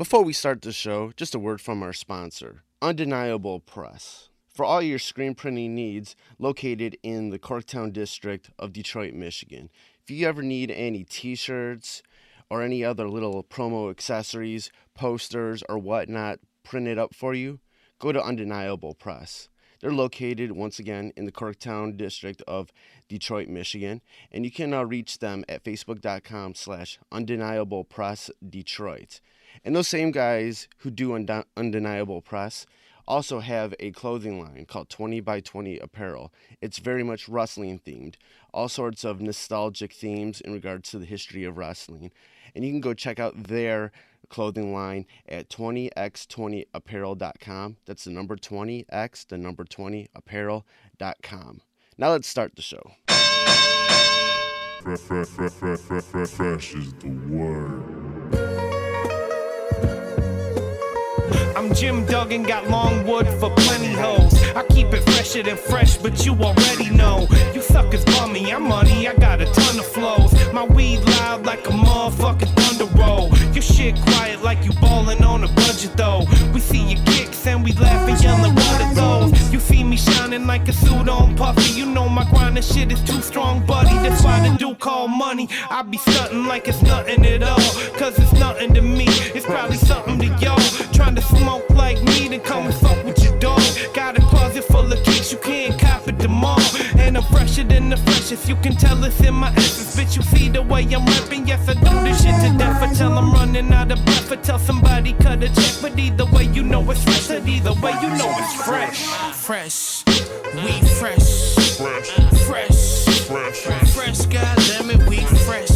Before we start the show, just a word from our sponsor, Undeniable Press. For all your screen printing needs, located in the Corktown district of Detroit, Michigan. If you ever need any t-shirts or any other little promo accessories, posters, or whatnot printed up for you, go to Undeniable Press. They're located, once again, in the Corktown district of Detroit, Michigan, and you can reach them at facebook.com/undeniablepressdetroit. And those same guys who do Undeniable Press also have a clothing line called 20 by 20 Apparel. It's very much wrestling themed, all sorts of nostalgic themes in regards to the history of wrestling. And you can go check out their clothing line at 20x20apparel.com. That's the number 20x, the number 20apparel.com. Now let's start the show. Fresh is the word. I'm Jim Duggan, got long wood for plenty hoes. I keep it fresher than fresh, but you already know. You suckers bummy, I'm money, I got a ton of flows. My weed loud like a motherfucking thunder roll. Your shit quiet like you ballin' on a budget though. We see your kicks and we laugh and yellin' what are those. You see me shining like a suit on puffy. You know my grindin' shit is too strong, buddy. That's why the dude call money. I be stuntin' like it's nothing at all, cause it's nothing to me. It's probably something to y'all. Trying to smoke like me, then come and fuck with your dog. Got a closet full of kicks, you can't cop it them all. And I'm fresher than the freshest, you can tell it's in my essence. Bitch, you see the way I'm rapping, yes I do this shit to death. Until I'm running out of breath, or tell somebody cut a check. But either way you know it's fresh, and either way you know it's fresh. Fresh, we fresh. Fresh, fresh, fresh, goddammit, we fresh.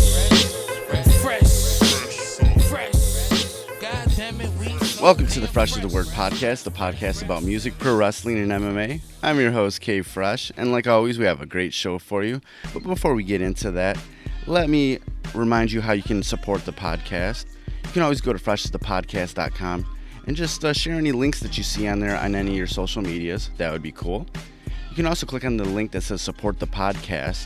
Welcome to the Fresh is the Word podcast, the podcast about music, pro wrestling, and MMA. I'm your host, K Fresh, and like always, we have a great show for you. But before we get into that, let me remind you how you can support the podcast. You can always go to freshasthepodcast.com and just share any links that you see on there on any of your social medias. That would be cool. You can also click on the link that says support the podcast,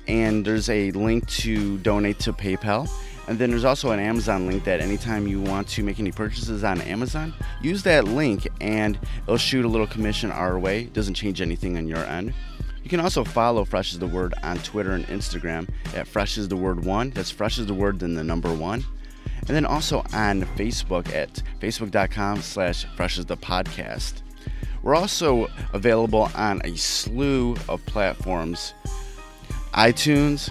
and there's a link to donate to PayPal. And then there's also an Amazon link that anytime you want to make any purchases on Amazon, use that link and it'll shoot a little commission our way. It doesn't change anything on your end. You can also follow Fresh is the Word on Twitter and Instagram at Fresh is the Word 1. That's Fresh is the Word, then the number 1. And then also on Facebook at facebook.com/Fresh is the Podcast. We're also available on a slew of platforms: iTunes,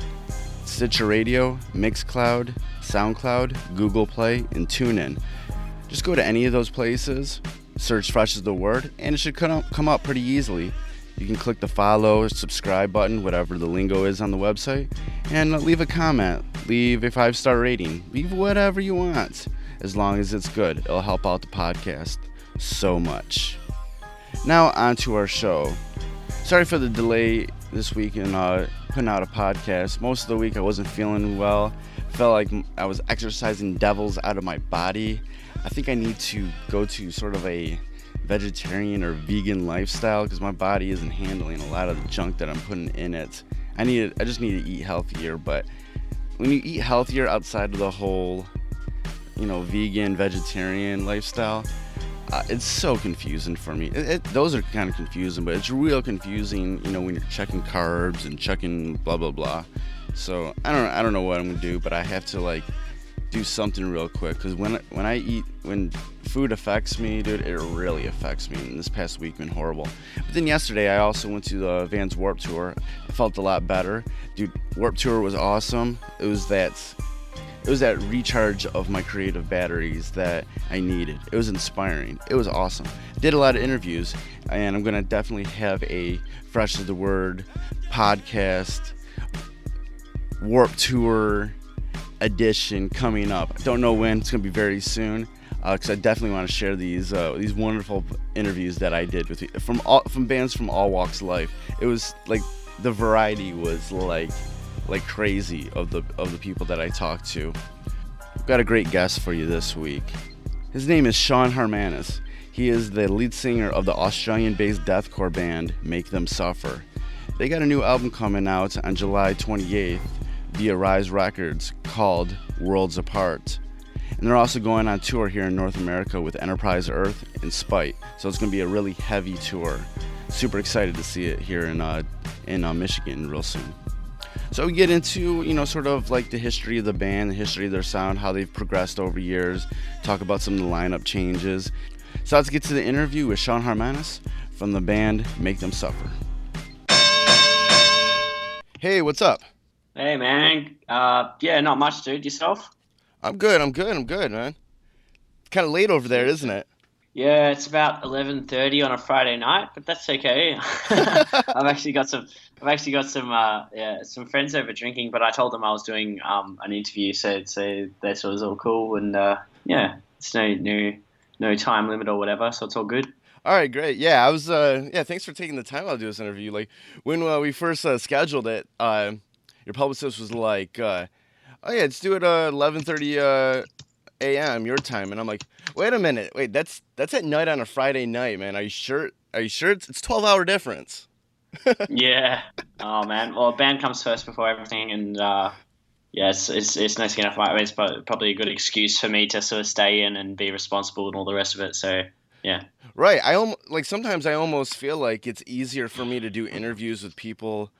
Stitcher Radio, Mixcloud, SoundCloud, Google Play, and TuneIn. Just go to any of those places, search Fresh is the Word, and it should come up pretty easily. You can click the follow or subscribe button, whatever the lingo is on the website, and leave a comment, leave a 5-star rating, leave whatever you want, as long as it's good. It'll help out the podcast so much. Now on to our show. Sorry for the delay this week in putting out a podcast. Most of the week I wasn't feeling well. Felt like I was exercising devils out of my body. I think I need to go to sort of a vegetarian or vegan lifestyle because my body isn't handling a lot of the junk that I'm putting in it. I just need to eat healthier, but when you eat healthier outside of the whole, vegan, vegetarian lifestyle, it's so confusing for me. Those are kind of confusing, but it's real confusing, when you're checking carbs and checking blah blah blah. So I don't know what I'm gonna do, but I have to do something real quick because when food affects me, dude, it really affects me. And this past week been horrible. But then yesterday I also went to the Vans World Tour. I felt a lot better, dude. Warped Tour was awesome. It was that recharge of my creative batteries that I needed. It was inspiring. It was awesome. Did a lot of interviews, and I'm going to definitely have a Fresh is the Word podcast Warped Tour edition coming up. I don't know when. It's going to be very soon, because I definitely want to share these wonderful interviews that I did with from bands from all walks of life. It was like the variety was like crazy of the people that I talked to. I've got a great guest for you this week. His name is Sean Harmanis. He is the lead singer of the Australian-based deathcore band Make Them Suffer. They got a new album coming out on July 28th via Rise Records called Worlds Apart. And And they're also going on tour here in North America with Enterprise Earth and Spite. So it's going to be a really heavy tour. Super excited to see it here in Michigan real soon. So we get into, sort of like the history of the band, the history of their sound, how they've progressed over years, talk about some of the lineup changes. So let's get to the interview with Sean Harmanis from the band Make Them Suffer. Hey, what's up? Hey, man. Not much, dude. Yourself? I'm good, man. Kind of late over there, isn't it? Yeah, it's about 11:30 on a Friday night, but that's okay. I've actually got some friends over drinking, but I told them I was doing an interview, so they thought it was all cool, and it's no time limit or whatever, so it's all good. All right, great. Yeah, I was. Thanks for taking the time out to do this interview. Like when we first scheduled it, your publicist was like, let's do it 11:30 a.m. your time, and I'm like, wait a minute, that's at night on a Friday night, man. Are you sure? It's 12-hour difference. Yeah. Oh man. Well, band comes first before everything, and it's nice enough. It's probably a good excuse for me to sort of stay in and be responsible and all the rest of it. So yeah. Right. Sometimes I almost feel like it's easier for me to do interviews with people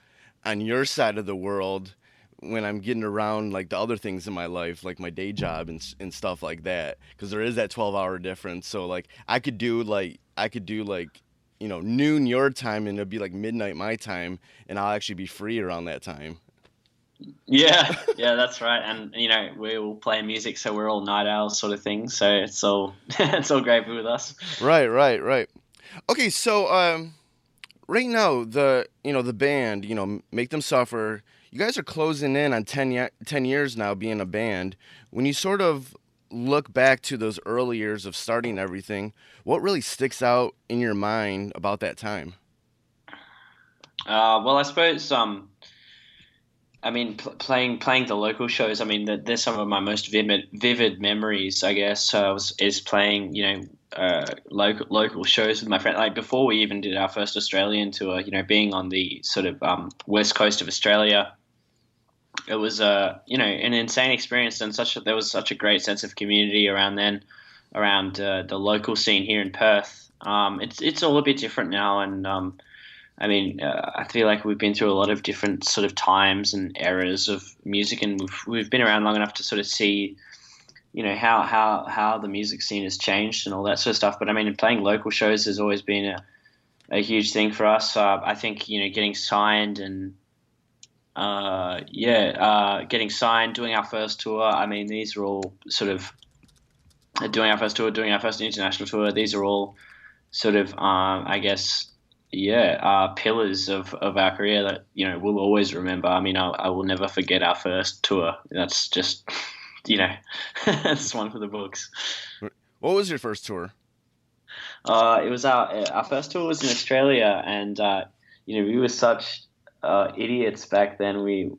on your side of the world when I'm getting around like the other things in my life, like my day job and stuff like that, because there is that 12-hour difference. So like I could do noon your time, and it'd be like midnight my time, and I'll actually be free around that time. Yeah, that's right. And we all play music, so we're all night owls, sort of thing. So it's all it's all great with us. Right. Okay, so right now the band, Make Them Suffer. You guys are closing in on 10 years now being a band. When you sort of look back to those early years of starting everything, what really sticks out in your mind about that time? Well, I suppose playing the local shows. I mean, they're some of my most vivid memories, I guess. Is playing local shows with my friend. Like before we even did our first Australian tour, being on the sort of west coast of Australia. It was an insane experience, and there was such a great sense of community around the local scene here in Perth. It's all a bit different now, and I feel like we've been through a lot of different sort of times and eras of music, and we've been around long enough to sort of see, how the music scene has changed and all that sort of stuff. But playing local shows has always been a huge thing for us. I think getting signed and getting signed, doing our first tour. These are all sort of doing our first tour, doing our first international tour. These are all sort of, pillars of our career that, we'll always remember. I will never forget our first tour. That's just, it's one for the books. What was your first tour? It was our first tour was in Australia, and, we were such idiots back then. We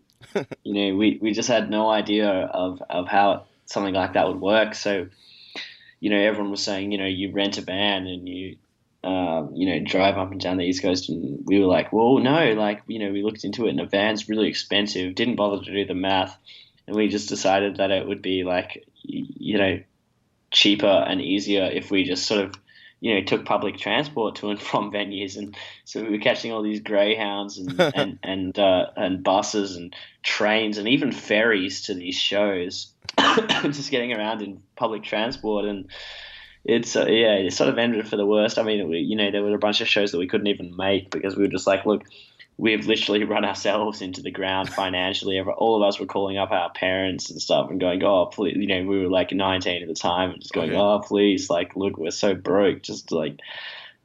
just had no idea of how something like that would work. So, everyone was saying, you rent a van and you drive up and down the East Coast, and we were like, well, no, we looked into it, and a van's really expensive, didn't bother to do the math, and we just decided that it would be cheaper and easier if we just sort of took public transport to and from venues. And so we were catching all these Greyhounds and buses and trains and even ferries to these shows, just getting around in public transport. And it sort of ended for the worst. There were a bunch of shows that we couldn't even make because we were just like, look, we've literally run ourselves into the ground financially. All of us were calling up our parents and stuff and going, oh, please, we were like 19 at the time, and just going, oh, please, look, we're so broke. Just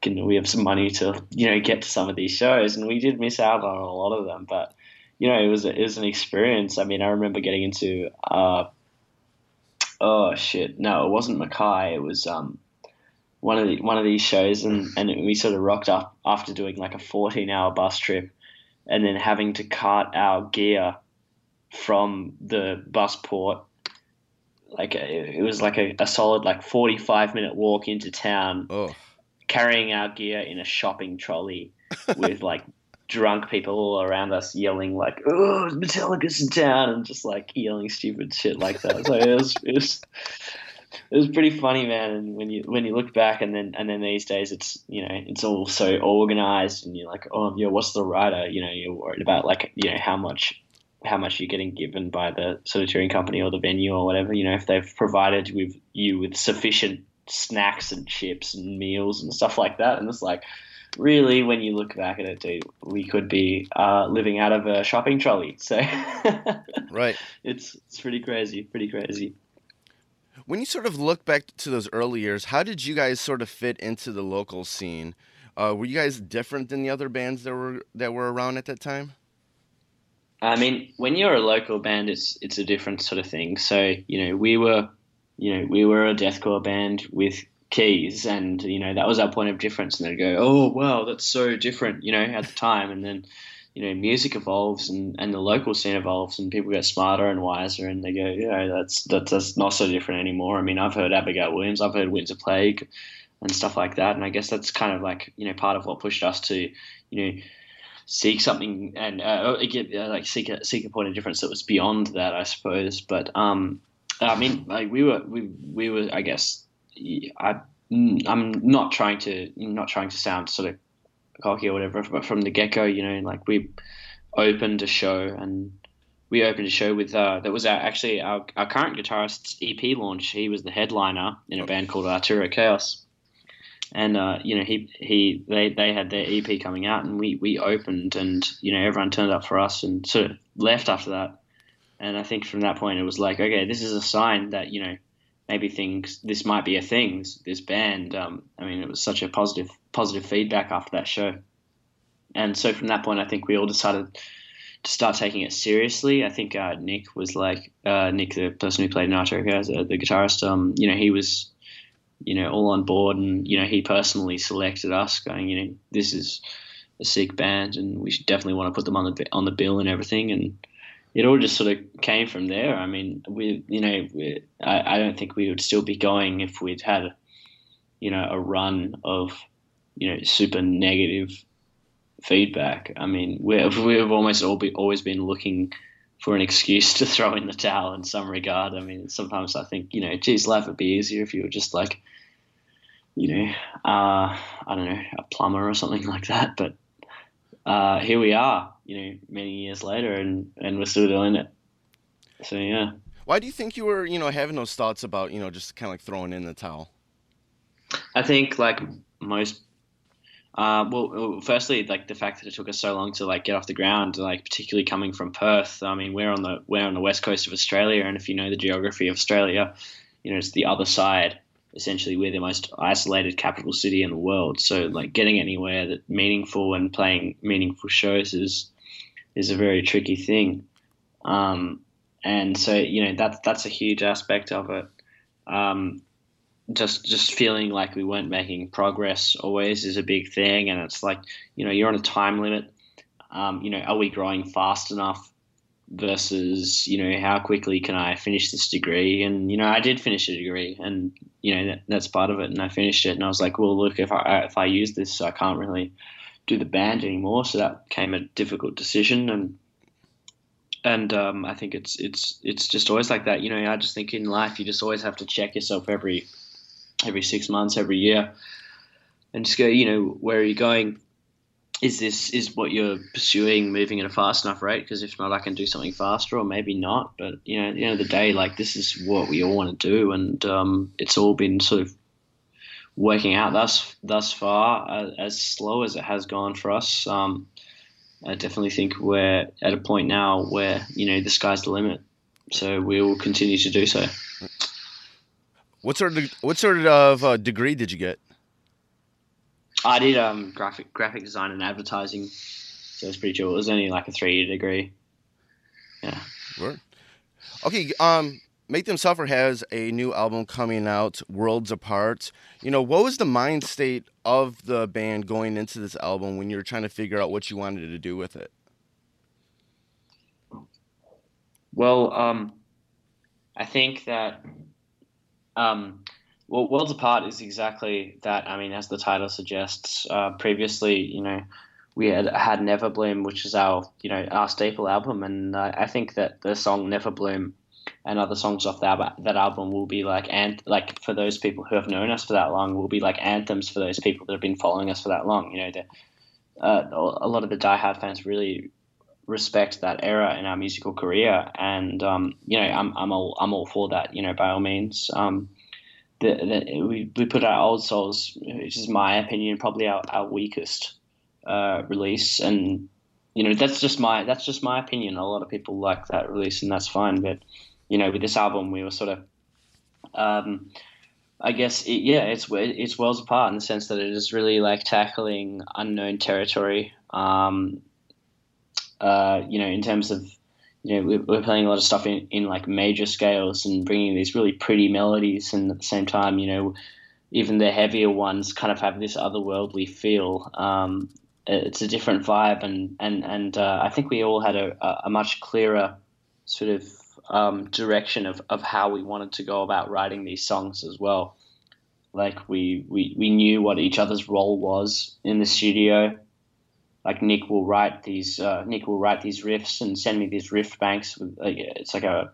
can we have some money to, get to some of these shows? And we did miss out on a lot of them, but, it was an experience. I remember getting into, it wasn't Mackay. It was, one of these shows, and we sort of rocked up after doing like a 14-hour bus trip, and then having to cart our gear from the bus port. It was like a solid 45-minute walk into town, carrying our gear in a shopping trolley with drunk people all around us yelling Metallica's in town, and just yelling stupid shit like that. So it was It was pretty funny, man. And when you look back, and then these days, it's it's all so organized, and you're like, oh yeah, what's the rider? You're worried about like how much you're getting given by the sort of touring company or the venue or whatever. If they've provided you with sufficient snacks and chips and meals and stuff like that, and it's like, really, when you look back at it, dude, we could be living out of a shopping trolley. So, Right. it's pretty crazy, pretty crazy. When you sort of look back to those early years, how did you guys sort of fit into the local scene? Were you guys different than the other bands that were around at that time? I mean, when you're a local band, it's a different sort of thing. So, we were a deathcore band with keys, and that was our point of difference. And they'd go, oh wow, that's so different, at the time. And then music evolves, and the local scene evolves, and people get smarter and wiser, and they go, that's not so different anymore. I mean, I've heard Abigail Williams, I've heard Winds of Plague and stuff like that, and I guess that's kind of like part of what pushed us to seek something and seek a point of difference that was beyond that, I suppose. But I mean, like we were I guess I'm not trying to sound sort of cocky or whatever, but from the get-go, like we opened a show with that was our current guitarist's EP launch. He was the headliner in a band called Arturo Chaos, and they had their EP coming out, and we opened, and everyone turned up for us and sort of left after that. And I think from that point it was like, okay, this is a sign that maybe this might be a thing, this band. I mean, it was such a positive feedback after that show. And so from that point, I think we all decided to start taking it seriously. I think Nick was like, Nick, the person who played in Arturo, the guitarist, he was, all on board, and, he personally selected us going, this is a sick band and we should definitely want to put them on the bill and everything. And it all just sort of came from there. I mean, I don't think we would still be going if we'd had, a run of, super negative feedback. I mean, we've almost always been looking for an excuse to throw in the towel in some regard. I mean, sometimes I think, geez, life would be easier if you were just like, I don't know, a plumber or something like that. But here we are, many years later, and we're still doing it. So, yeah. Why do you think you were, having those thoughts about, just kind of like throwing in the towel? I think like most, firstly, like the fact that it took us so long to like get off the ground, like particularly coming from Perth. I mean, we're on the west coast of Australia, and if you know the geography of Australia, it's the other side. Essentially, we're the most isolated capital city in the world. So, like, getting anywhere that meaningful and playing meaningful shows is a very tricky thing. And so, that's a huge aspect of it. Just feeling like we weren't making progress always is a big thing. And it's like, you're on a time limit. Are we growing fast enough versus, how quickly can I finish this degree? And, I did finish a degree, and, that's part of it. And I finished it, and I was like, well, look, if I use this, I can't really do the band anymore. So that became a difficult decision. And I think it's just always like that. I just think in life, you just always have to check yourself every 6 months, every year, and just go, where are you going? Is what you're pursuing moving at a fast enough rate? Because if not, I can do something faster, or maybe not. But, at the end of the day, like, this is what we all want to do. And it's all been sort of working out thus far, as slow as it has gone for us. I definitely think we're at a point now where, the sky's the limit. So we will continue to do so. What sort of degree did you get? I did graphic design and advertising, so it's pretty cool. It was only like a 3-year degree. Yeah. Word. Okay. Make Them Suffer has a new album coming out, Worlds Apart. What was the mind state of the band going into this album when you were trying to figure out what you wanted to do with it? Well, I think that Worlds Apart is exactly that. I mean, as the title suggests, previously, we had Never Bloom, which is our staple album. And I think that the song Never Bloom and other songs off that album will be like, and like for those people who have known us for that long, will be like anthems for those people that have been following us for that long. You know, a lot of the diehard fans really respect that era in our musical career, and you know, I'm all for that. You know, by all means. We put out Old Souls, which is my opinion, probably our weakest release, and you know, that's just my opinion. A lot of people like that release, and that's fine. But you know, with this album, we were sort of, I guess, it's worlds apart in the sense that it is really like tackling unknown territory. You know, in terms of, you know, we're playing a lot of stuff in like major scales and bringing these really pretty melodies, and at the same time, you know, even the heavier ones kind of have this otherworldly feel. It's a different vibe, and I think we all had a much clearer sort of direction of how we wanted to go about writing these songs as well. Like we knew what each other's role was in the studio. Like Nick will write these riffs and send me these riff banks. It's like a,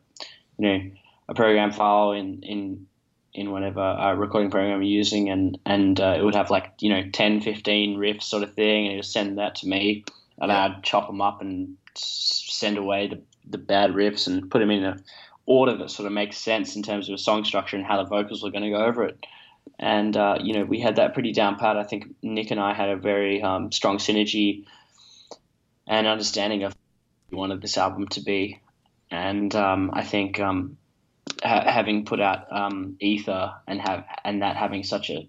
you know, a program file in whatever recording program you're using, and it would have like, you know, 10, 15 riffs sort of thing, and he would send that to me, and I'd chop them up and send away the bad riffs and put them in an order that sort of makes sense in terms of a song structure and how the vocals were going to go over it. And, you know, we had that pretty down pat. I think Nick and I had a very strong synergy and understanding of what we wanted this album to be. And I think having put out Ether and that having such as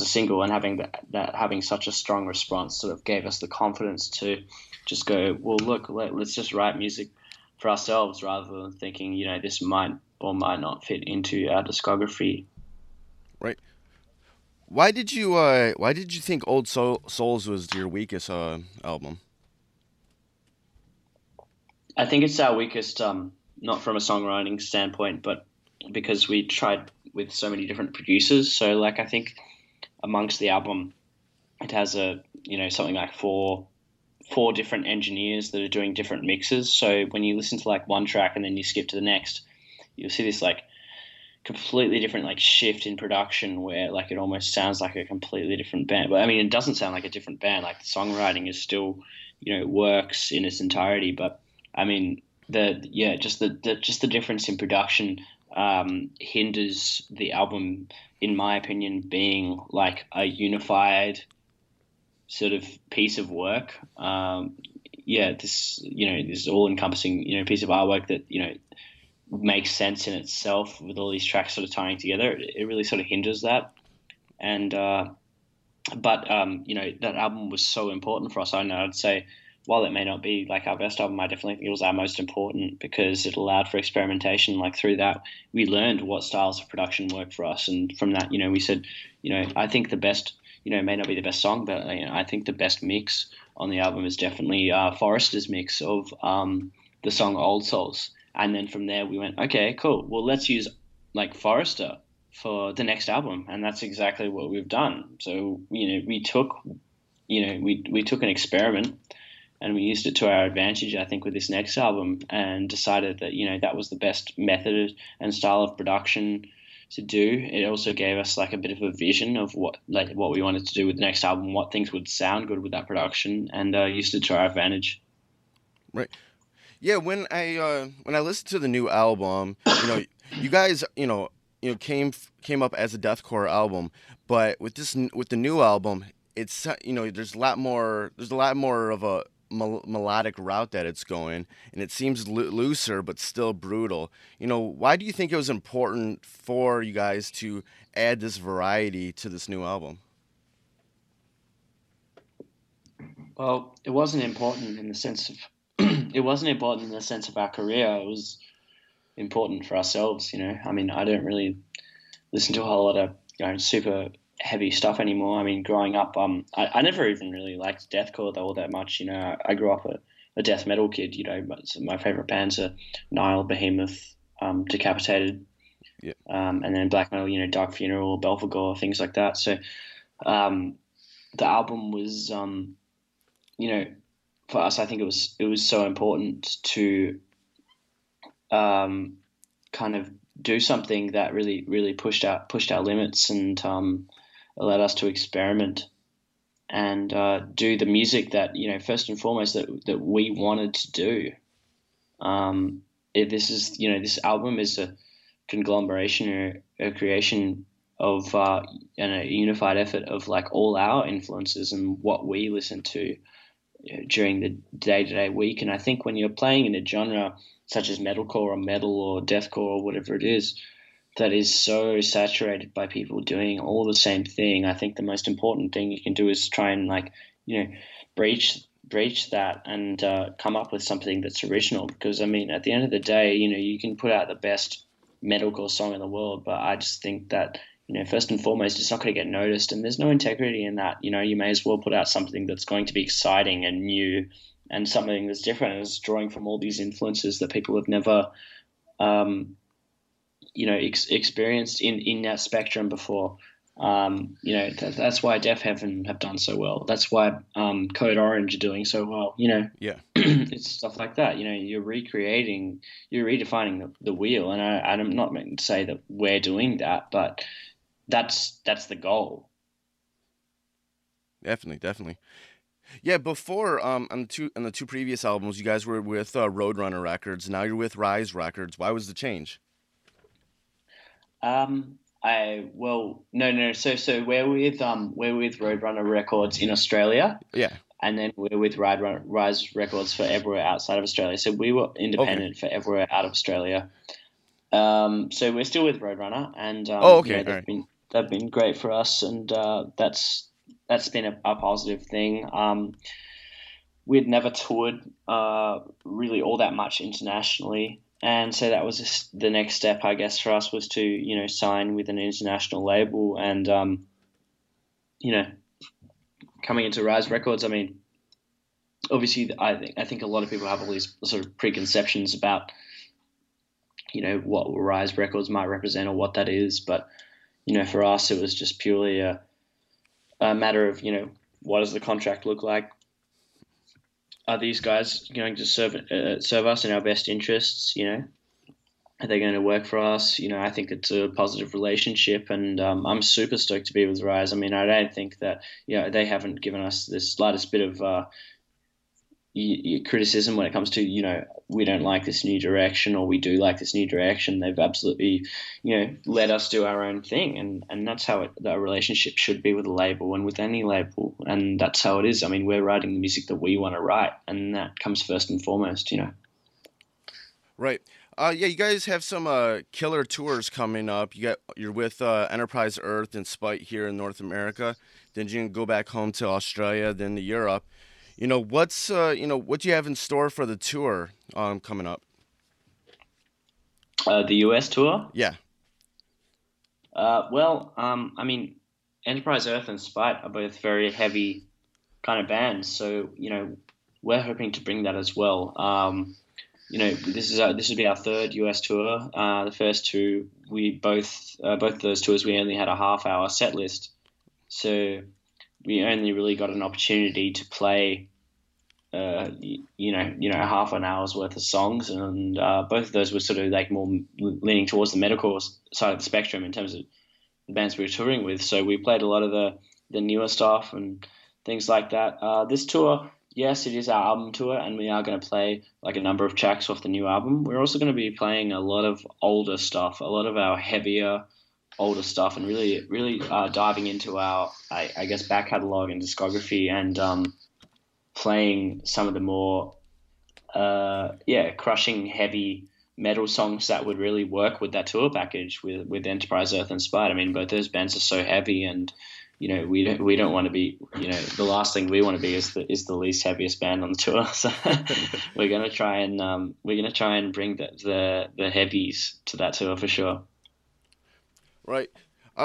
a single, and having that having such a strong response, sort of gave us the confidence to just go, well, look, let's just write music for ourselves rather than thinking, you know, this might or might not fit into our discography. Right. Why did you think Old Souls was your weakest album? I think it's our weakest, not from a songwriting standpoint, but because we tried with so many different producers. So like, I think amongst the album, it has something like four different engineers that are doing different mixes. So when you listen to like one track and then you skip to the next, you'll see this like completely different like shift in production where like it almost sounds like a completely different band. But I mean, it doesn't sound like a different band. Like the songwriting is still, you know, works in its entirety. But I mean, just the difference in production hinders the album, in my opinion, being like a unified sort of piece of work. This all-encompassing, piece of artwork that, makes sense in itself with all these tracks sort of tying together. It really sort of hinders that. And that album was so important for us. I'd say, while it may not be like our best album, I definitely think it was our most important because it allowed for experimentation. Like through that, we learned what styles of production work for us. And from that, we said, I think the best, may not be the best song, but I think the best mix on the album is definitely Forrester's mix of the song Old Souls. And then from there we went, okay, cool. Well, let's use like Forrester for the next album. And that's exactly what we've done. So, we took an experiment and we used it to our advantage, I think, with this next album, and decided that, that was the best method and style of production to do. It also gave us like a bit of a vision of what we wanted to do with the next album, what things would sound good with that production, and used it to our advantage. Right. Yeah, when I listened to the new album, you guys, came up as a deathcore album, but with the new album, it's there's a lot more of a melodic route that it's going, and it seems looser but still brutal. Why do you think it was important for you guys to add this variety to this new album? Well, it wasn't important in the sense of our career. It was important for ourselves. I mean, I don't really listen to a whole lot of super heavy stuff anymore. I mean, growing up, I never even really liked deathcore all that much. I grew up a death metal kid. My favorite bands are Nile, Behemoth, Decapitated, yeah. And then black metal. Dark Funeral, Belphegor, things like that. So, the album was, for us, I think it was so important to kind of do something that really pushed our limits and allowed us to experiment and do the music that, you know, first and foremost that we wanted to do. This album is a conglomeration or a creation of and a unified effort of like all our influences and what we listen to during the day-to-day week. And I think when you're playing in a genre such as metalcore or metal or deathcore or whatever it is, that is so saturated by people doing all the same thing, I think the most important thing you can do is try and, like, you know, breach that and come up with something that's original. Because I mean, at the end of the day, you know, you can put out the best metalcore song in the world, but I just think that, you know, first and foremost, it's not going to get noticed, and there's no integrity in that. You know, you may as well put out something that's going to be exciting and new and something that's different and is drawing from all these influences that people have never experienced in that spectrum before. That's why Def Heaven have done so well. That's why Code Orange are doing so well. You know, Yeah. It's stuff like that. You know, you're redefining the wheel, and I'm not meant to say that we're doing that, but that's the goal. Definitely. Yeah, before on the two previous albums, you guys were with Roadrunner Records. Now you're with Rise Records. Why was the change? No. So we're with Roadrunner Records in Australia. Yeah. And then we're with Rise Records for everywhere outside of Australia. So we were independent for everywhere out of Australia. So we're still with Roadrunner, and they've been great for us, and that's been a positive thing. We'd never toured really all that much internationally, and so that was just the next step, I guess, for us, was to, you know, sign with an international label. And coming into Rise Records, I mean, obviously, I think a lot of people have all these sort of preconceptions about, you know, what Rise Records might represent or what that is. But, you know, for us, it was just purely a matter of, you know, what does the contract look like? Are these guys going to serve us in our best interests? You know, are they going to work for us? You know, I think it's a positive relationship, and I'm super stoked to be with Rise. I mean, I don't think that, you know, they haven't given us the slightest bit of criticism when it comes to, you know, we don't like this new direction or we do like this new direction. They've absolutely, you know, let us do our own thing, and that's how that relationship should be with a label and with any label, and that's how it is. I mean, we're writing the music that we want to write, and that comes first and foremost, you know. Right. Yeah, you guys have some killer tours coming up. You're with Enterprise Earth and Spite here in North America. Then you can go back home to Australia, then to Europe. You know, what do you have in store for the tour coming up? The US tour? Yeah. I mean, Enterprise Earth and Spite are both very heavy kind of bands, so, you know, we're hoping to bring that as well. You know, this would be our third US tour. The first two, both of those tours, we only had a half-hour set list, so we only really got an opportunity to play, half an hour's worth of songs, and both of those were sort of like more leaning towards the metalcore side of the spectrum in terms of the bands we were touring with. So we played a lot of the newer stuff and things like that. This tour, yes, it is our album tour, and we are going to play like a number of tracks off the new album. We're also going to be playing a lot of older stuff, a lot of our heavier, older stuff, and really diving into our, I guess, back catalogue and discography, and playing some of the more, crushing heavy metal songs that would really work with that tour package with Enterprise Earth and Spite. I mean, both those bands are so heavy, and, you know, we don't want to be, you know, the last thing we want to be is the least heaviest band on the tour. So we're gonna try and bring the heavies to that tour for sure. Right.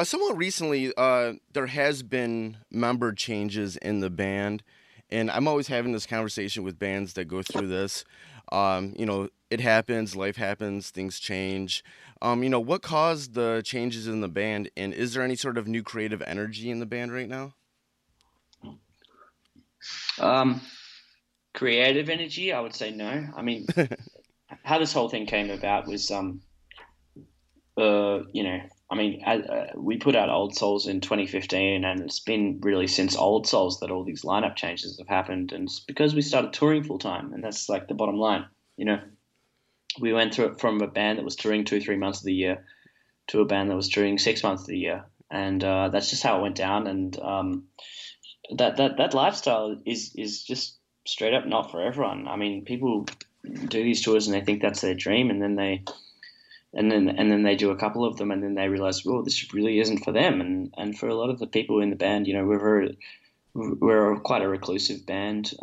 Somewhat recently, there has been member changes in the band, and I'm always having this conversation with bands that go through this. It happens, life happens, things change. What caused the changes in the band, and is there any sort of new creative energy in the band right now? Creative energy, I would say no. I mean, how this whole thing came about was, we put out Old Souls in 2015, and it's been really since Old Souls that all these lineup changes have happened, and it's because we started touring full time, and that's like the bottom line. We went through it from a band that was touring 2-3 months of the year to a band that was touring 6 months of the year, and that's just how it went down. And that lifestyle is just straight up not for everyone. I mean, people do these tours and they think that's their dream, and then they do a couple of them, and then they realize, well, this really isn't for them. And for a lot of the people in the band, we're quite a reclusive band,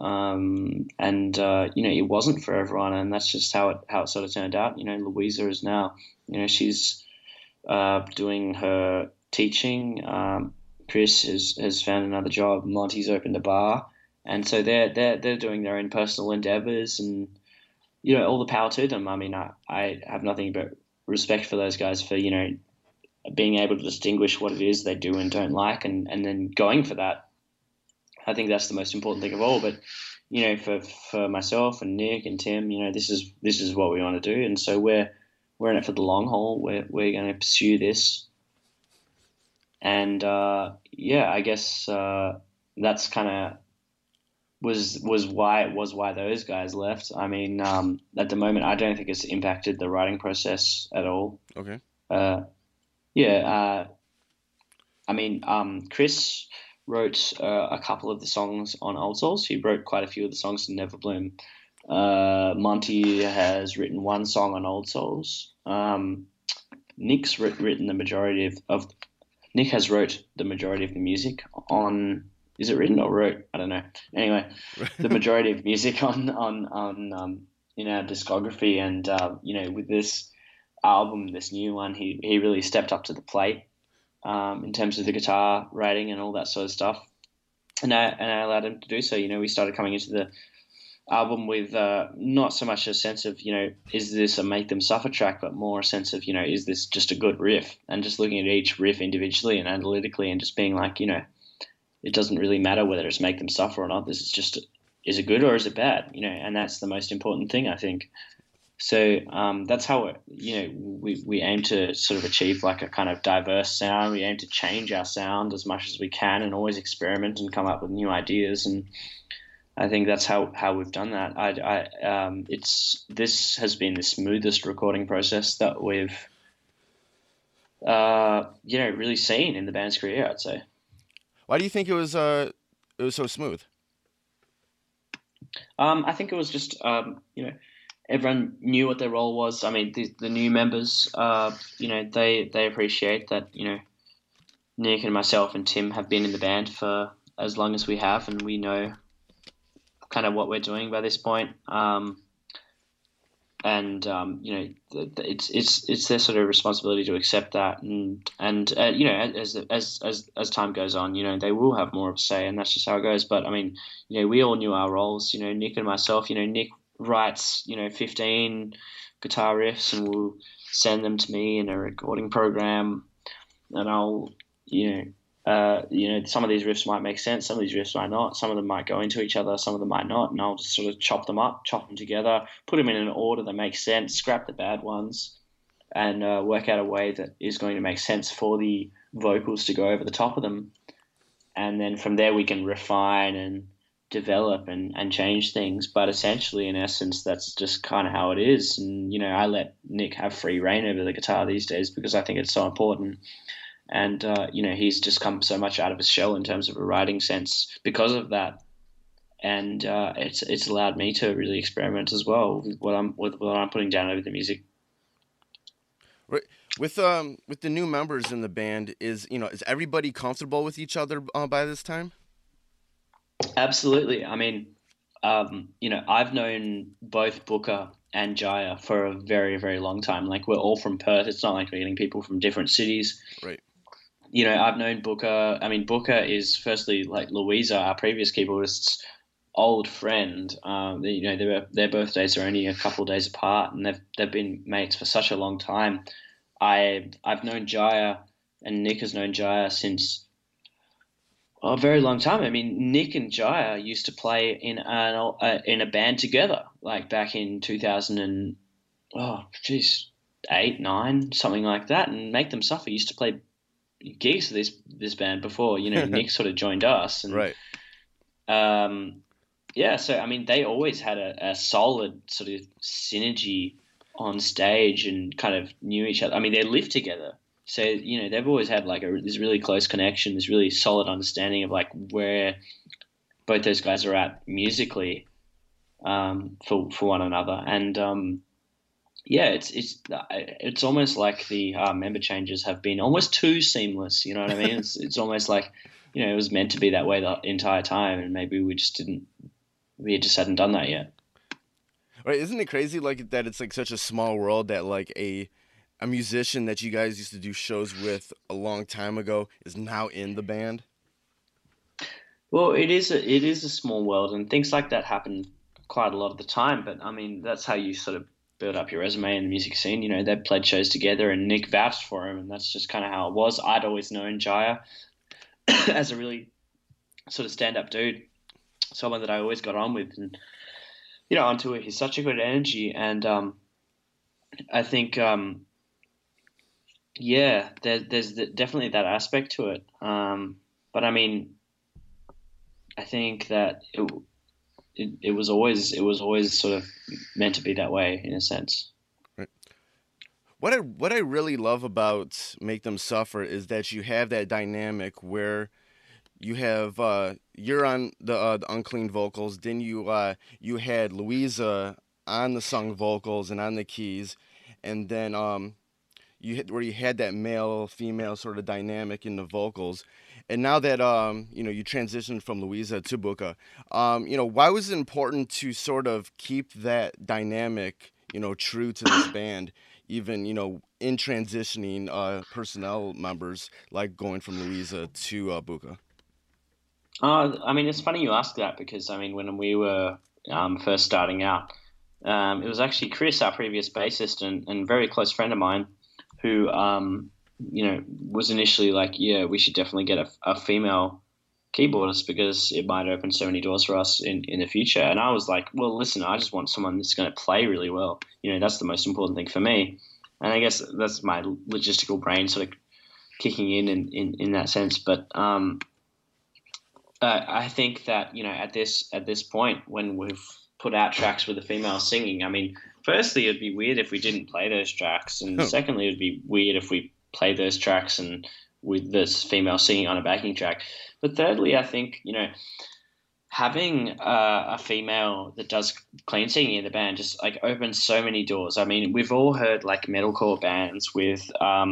it wasn't for everyone, and that's just how it sort of turned out. Louisa is now, she's doing her teaching. Chris has found another job. Monty's opened a bar, and so they're doing their own personal endeavors, and all the power to them. I mean, I have nothing but respect for those guys for being able to distinguish what it is they do and don't like, and then going for that. I think that's the most important thing of all. But for myself and Nick and Tim, this is what we want to do, and so we're in it for the long haul. We're going to pursue this, and I guess that's kind of was why those guys left. I mean, at the moment, I don't think it's impacted the writing process at all. Okay. Chris wrote a couple of the songs on Old Souls. He wrote quite a few of the songs in Never Bloom. Monty has written one song on Old Souls. Nick's written the majority of Nick has wrote the majority of the music on. Is it written or wrote? I don't know. Anyway, the majority of music on in our discography, and with this album, this new one, he really stepped up to the plate in terms of the guitar writing and all that sort of stuff, and I allowed him to do so. We started coming into the album with not so much a sense of is this a Make Them Suffer track, but more a sense of is this just a good riff, and just looking at each riff individually and analytically, and just being like it doesn't really matter whether it's Make Them Suffer or not. This is just, is it good or is it bad? And that's the most important thing, I think. So that's how we aim to sort of achieve like a kind of diverse sound. We aim to change our sound as much as we can, and always experiment and come up with new ideas. And I think that's how we've done that. This has been the smoothest recording process that we've really seen in the band's career, I'd say. Why do you think it was so smooth? I think it was just everyone knew what their role was. I mean, the new members, they appreciate that Nick and myself and Tim have been in the band for as long as we have, and we know kind of what we're doing by this point. It's their sort of responsibility to accept that, and as time goes on, they will have more of a say, and that's just how it goes. But I mean, we all knew our roles. Nick and myself. Nick writes 15 guitar riffs, and will send them to me in a recording program, and I'll some of these riffs might make sense, some of these riffs might not, some of them might go into each other, some of them might not, and I'll just sort of chop them together, put them in an order that makes sense, scrap the bad ones, and work out a way that is going to make sense for the vocals to go over the top of them. And then from there we can refine and develop and change things. But essentially, in essence, that's just kind of how it is. And, I let Nick have free reign over the guitar these days because I think it's so important. And, he's just come so much out of his shell in terms of a writing sense because of that. And it's allowed me to really experiment as well with what I'm putting down over the music. Right. With the new members in the band, is everybody comfortable with each other by this time? Absolutely. I mean, I've known both Booker and Jaya for a very, very long time. Like, we're all from Perth. It's not like we're getting people from different cities. Right. I've known Booker. I mean, Booker is firstly like Louisa, our previous keyboardist's old friend. Their birthdays are only a couple of days apart, and they've been mates for such a long time. I've known Jaya, and Nick has known Jaya since a very long time. I mean, Nick and Jaya used to play in a band together, like back in 2000 and 8, 9, something like that, and Make Them Suffer used to play gigs for this band before, Nick sort of joined us. And Right. Yeah, so I mean, they always had a solid sort of synergy on stage and kind of knew each other. I mean, they lived together, so they've always had like this really close connection, this really solid understanding of like where both those guys are at musically, for one another. And yeah, it's almost like the member changes have been almost too seamless. You know what I mean? It's almost like it was meant to be that way the entire time, and maybe we just hadn't done that yet. Right? Isn't it crazy like that? It's like such a small world that like a musician that you guys used to do shows with a long time ago is now in the band. Well, it is a small world, and things like that happen quite a lot of the time. But I mean, that's how you sort of build up your resume in the music scene. They played shows together, and Nick vouched for him, and that's just kind of how it was. I'd always known Jaya as a really sort of stand-up dude, someone that I always got on with, and on tour he's such a good energy, and I think there's definitely that aspect to it. But I mean, I think that it was always sort of meant to be that way in a sense. Right. What I really love about Make Them Suffer is that you have that dynamic where you have you're on the unclean vocals, then you had Louisa on the sung vocals and on the keys, and then where you had that male female sort of dynamic in the vocals. And now that you transitioned from Louisa to Buka, why was it important to sort of keep that dynamic, true to this band, even in transitioning personnel members, like going from Louisa to Buka? I mean, it's funny you ask that, because I mean, when we were first starting out, it was actually Chris, our previous bassist and very close friend of mine, who was initially like, yeah, we should definitely get a female keyboardist because it might open so many doors for us in the future. And I was like, well, listen, I just want someone that's going to play really well. That's the most important thing for me. And I guess that's my logistical brain sort of kicking in that sense. But I think that at this point, when we've put out tracks with a female singing, I mean, firstly, it'd be weird if we didn't play those tracks, and secondly, it'd be weird if we played those tracks and with this female singing on a backing track. But thirdly, I think having a female that does clean singing in the band just like opens so many doors. I mean, we've all heard like metalcore bands with a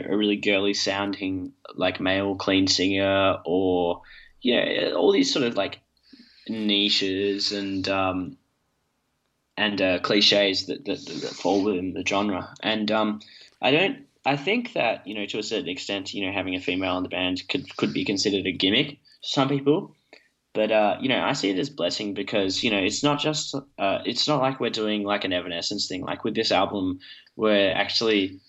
really girly sounding like male clean singer, or all these sort of like niches and cliches that fall within the genre. And I think that to a certain extent, having a female in the band could be considered a gimmick to some people. But I see it as blessing, because it's not just it's not like we're doing like an Evanescence thing. Like with this album, we're actually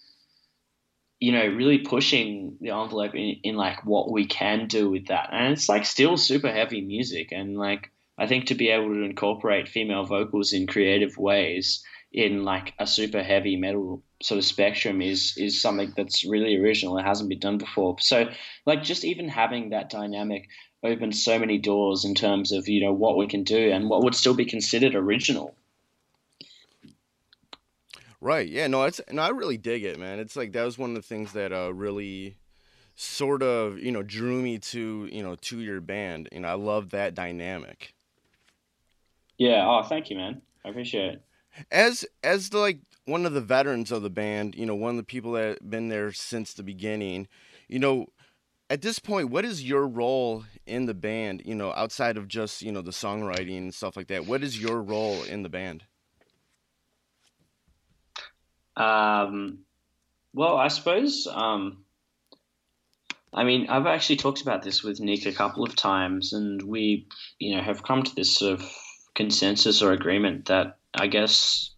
really pushing the envelope in like what we can do with that, and it's like still super heavy music. And like I think to be able to incorporate female vocals in creative ways in like a super heavy metal sort of spectrum is something that's really original. It hasn't been done before. So like just even having that dynamic opens so many doors in terms of what we can do and what would still be considered original. Right. Yeah. No. I really dig it, man. It's like that was one of the things that really sort of drew me to to your band. I love that dynamic. Yeah. Oh, thank you, man. I appreciate it. As the, like one of the veterans of the band, one of the people that have been there since the beginning, at this point, what is your role in the band? Outside of just the songwriting and stuff like that. What is your role in the band? Well, I suppose, I mean, I've actually talked about this with Nick a couple of times, and we, have come to this sort of consensus or agreement that I guess,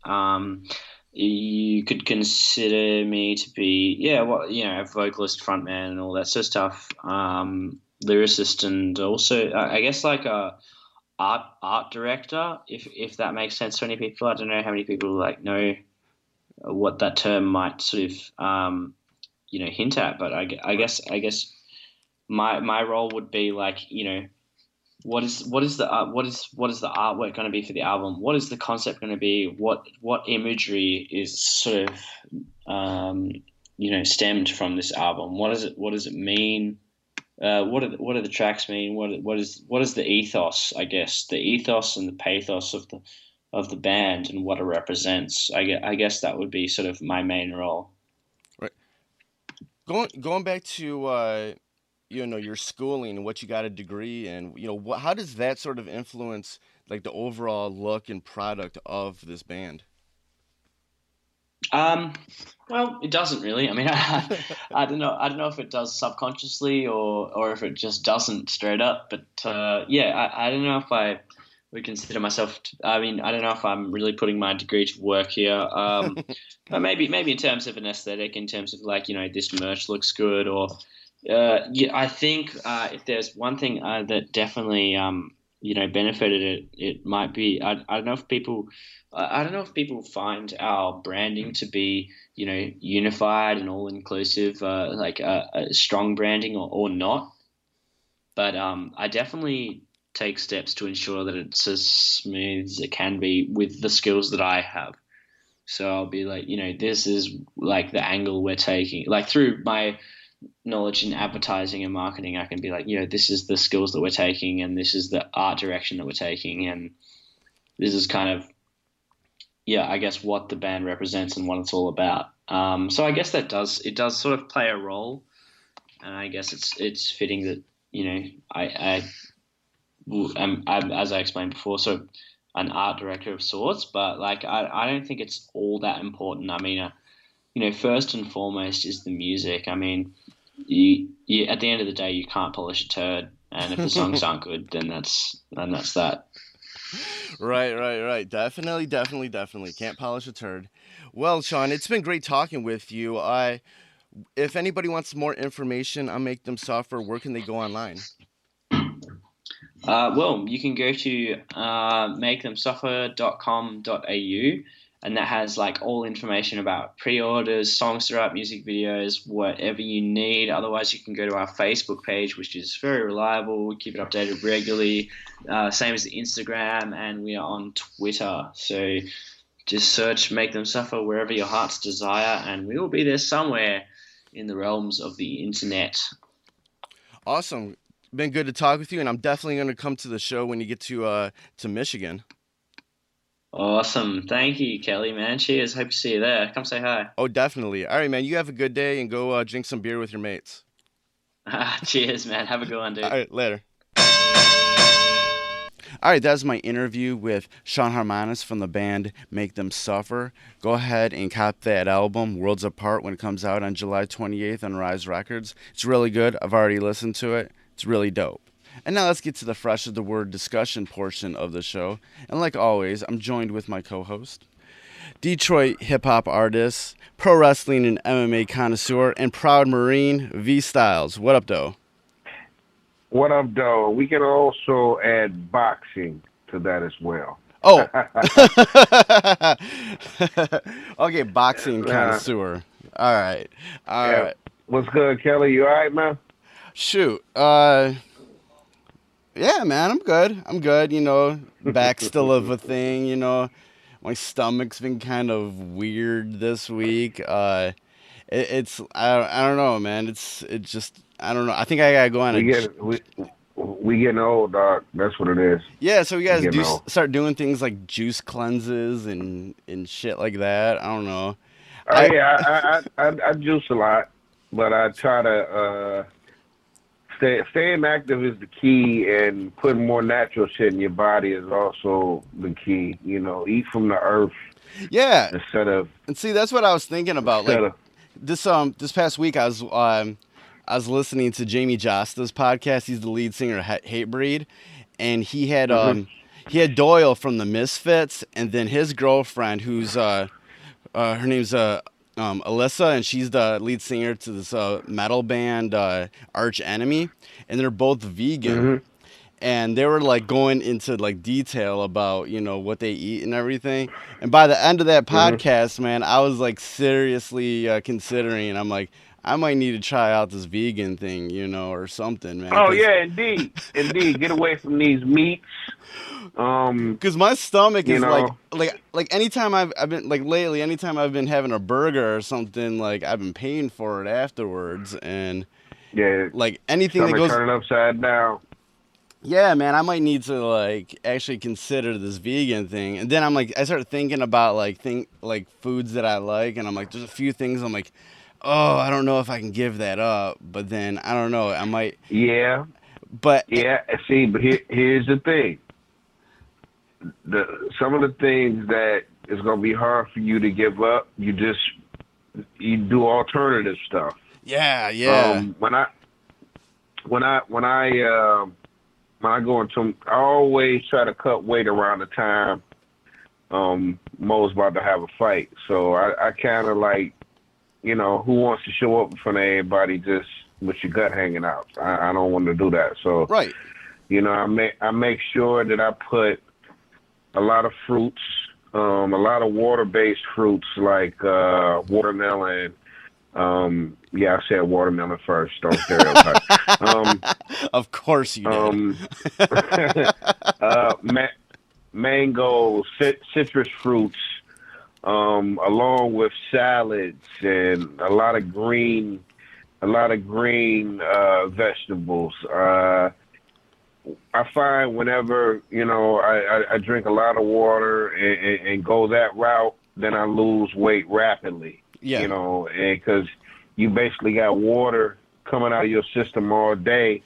you could consider me to be, a vocalist, frontman, and all that sort of stuff, lyricist, and also, I guess, like a art director, if that makes sense to any people. I don't know how many people like know what that term might sort of hint at. But I guess my role would be like, what is the artwork going to be for the album? What is the concept going to be? What imagery is sort of stemmed from this album? What does it mean? What do the tracks mean? What is the ethos? I guess the ethos and the pathos of the band and what it represents. I guess that would be sort of my main role. Right. Going back to your schooling and what you got a degree in, how does that sort of influence like the overall look and product of this band? Well, it doesn't really. I mean, I don't know. I don't know if it does subconsciously or if it just doesn't straight up. But I don't know if I would consider myself. I mean, I don't know if I'm really putting my degree to work here. But maybe in terms of an aesthetic, in terms of like this merch looks good, or I think if there's one thing that definitely benefited it, it might be I don't know if people. I don't know if people find our branding to be, unified and all inclusive, like a strong branding or not. But I definitely take steps to ensure that it's as smooth as it can be with the skills that I have. So I'll be like, this is like the angle we're taking. Like through my knowledge in advertising and marketing, I can be like, this is the skills that we're taking, and this is the art direction that we're taking, and this is kind of, I guess what the band represents and what it's all about. So I guess it does sort of play a role, and I guess it's fitting that I'm, as I explained before, sort of an art director of sorts, but like I don't think it's all that important. I mean, first and foremost is the music. I mean, you at the end of the day, you can't polish a turd, and if the songs aren't good, then that's that. Right. Definitely. Can't polish a turd. Well, Sean, it's been great talking with you. If anybody wants more information on Make Them Suffer, where can they go online? Well, you can go to makethemsuffer.com.au, and that has like all information about pre-orders, songs to write, music videos, whatever you need. Otherwise, you can go to our Facebook page, which is very reliable. We keep it updated regularly. Same as the Instagram, and we are on Twitter. So just search Make Them Suffer wherever your heart's desire, and we will be there somewhere in the realms of the internet. Awesome. Been good to talk with you, and I'm definitely going to come to the show when you get to Michigan. Awesome. Thank you, Kelly, man. Cheers. Hope to see you there. Come say hi. Oh, definitely. All right, man. You have a good day, and go drink some beer with your mates. Cheers, man. Have a good one, dude. All right, later. All right, that's my interview with Sean Harmanis from the band Make Them Suffer. Go ahead and cop that album, Worlds Apart, when it comes out on July 28th on Rise Records. It's really good. I've already listened to it. It's really dope. And now let's get to the Fresh of the Word discussion portion of the show. And like always, I'm joined with my co-host, Detroit hip-hop artist, pro wrestling and MMA connoisseur, and proud Marine, Vstylez. What up, though? What up, though? We can also add boxing to that as well. Oh. Okay, boxing connoisseur. All right. What's good, Kelly? You all right, man? Shoot. Yeah, man, I'm good. Back still of a thing, My stomach's been kind of weird this week. It's I don't know, man. It's just I don't know. I think I gotta go on we getting old, dog. That's what it is. Yeah, so you guys start doing things like juice cleanses and shit like that. I don't know. I juice a lot, but I try to staying active is the key, and putting more natural shit in your body is also the key. Eat from the earth. Yeah. Instead of. And see, that's what I was thinking about. Like this past week, I was listening to Jamie Josta's podcast. He's the lead singer of Hatebreed, and he had Doyle from the Misfits, and then his girlfriend, who's her name's Alyssa, and she's the lead singer to this metal band Arch Enemy, and they're both vegan. and they were like going into like detail about, you know, what they eat and everything. And by the end of that podcast, man, I was like seriously considering. I'm like, I might need to try out this vegan thing, you know, or something, man. Oh yeah, indeed. Get away from these meats. Because my stomach You is know. like anytime I've been like lately, anytime I've been having a burger or something, like I've been paying for it afterwards, and Yeah. like anything that Stomach goes. turning upside down. Yeah, man, I might need to like actually consider this vegan thing. And then I'm like, I started thinking about like foods that I like, and I'm like, there's a few things I'm like, oh, I don't know if I can give that up. But then I don't know, I might. Yeah. But Yeah. See, but here's the thing. Some of the things that is gonna be hard for you to give up, you do alternative stuff. yeah. When I go into, I always try to cut weight around the time Mo's about to have a fight. So I kind of like, you know, who wants to show up in front of everybody just with your gut hanging out? I don't want to do that. So Right. you know, I make sure that I put a lot of fruits, a lot of water-based fruits like watermelon. Yeah, I said watermelon first. Don't stereotype. Of course you did. Mango, citrus fruits, along with salads and a lot of green vegetables. I find whenever, you know, I drink a lot of water and go that route, then I lose weight rapidly. Yeah. You know, because you basically got water coming out of your system all day,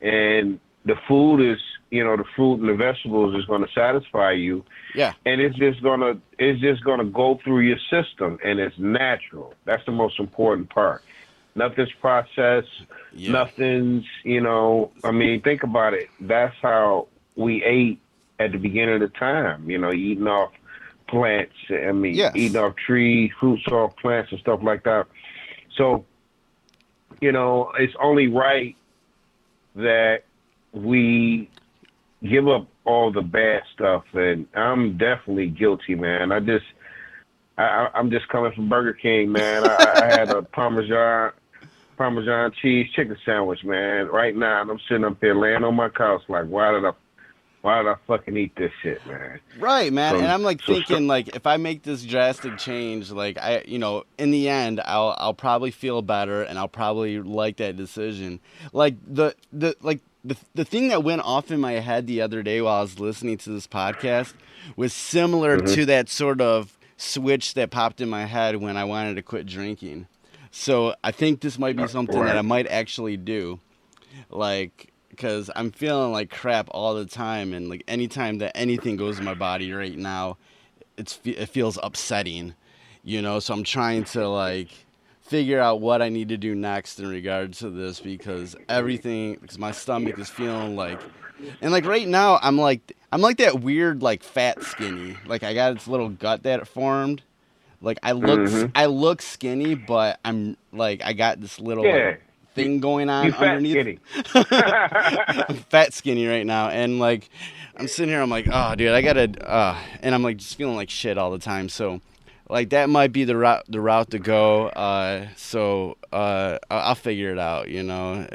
and the food is, you know, the fruit and the vegetables is going to satisfy you. Yeah. And it's just gonna go through your system, and it's natural. That's the most important part. Nothing's processed. Yeah. Nothing's, you know, I mean, think about it. That's how we ate at the beginning of the time, you know, eating off plants. I mean, Yes. eating off trees, fruits off plants and stuff like that. So, you know, it's only right that we give up all the bad stuff. And I'm definitely guilty, man. I'm just coming from Burger King, man. I had a Parmesan cheese chicken sandwich, man. Right now, and I'm sitting up here laying on my couch like, why did I fucking eat this shit, man? Right, man. So- And I'm like thinking, like, if I make this drastic change, like, you know, in the end, I'll probably feel better, and I'll probably like that decision. Like the thing that went off in my head the other day while I was listening to this podcast was similar to that sort of switch that popped in my head when I wanted to quit drinking. So I think this might be something that I might actually do, like, because I'm feeling like crap all the time, and like anytime that anything goes in my body right now, it feels upsetting, you know. So I'm trying to like figure out what I need to do next in regards to this, because my stomach is feeling like, and like right now I'm like that weird like fat skinny, like I got this little gut that it formed. Like I look skinny, but I'm like I got this little like, thing going on You fat underneath. skinny. I'm fat skinny right now, and like I'm sitting here, I'm like, oh, dude, I gotta, and I'm like just feeling like shit all the time. So, like that might be the route to go. So I'll figure it out. You know,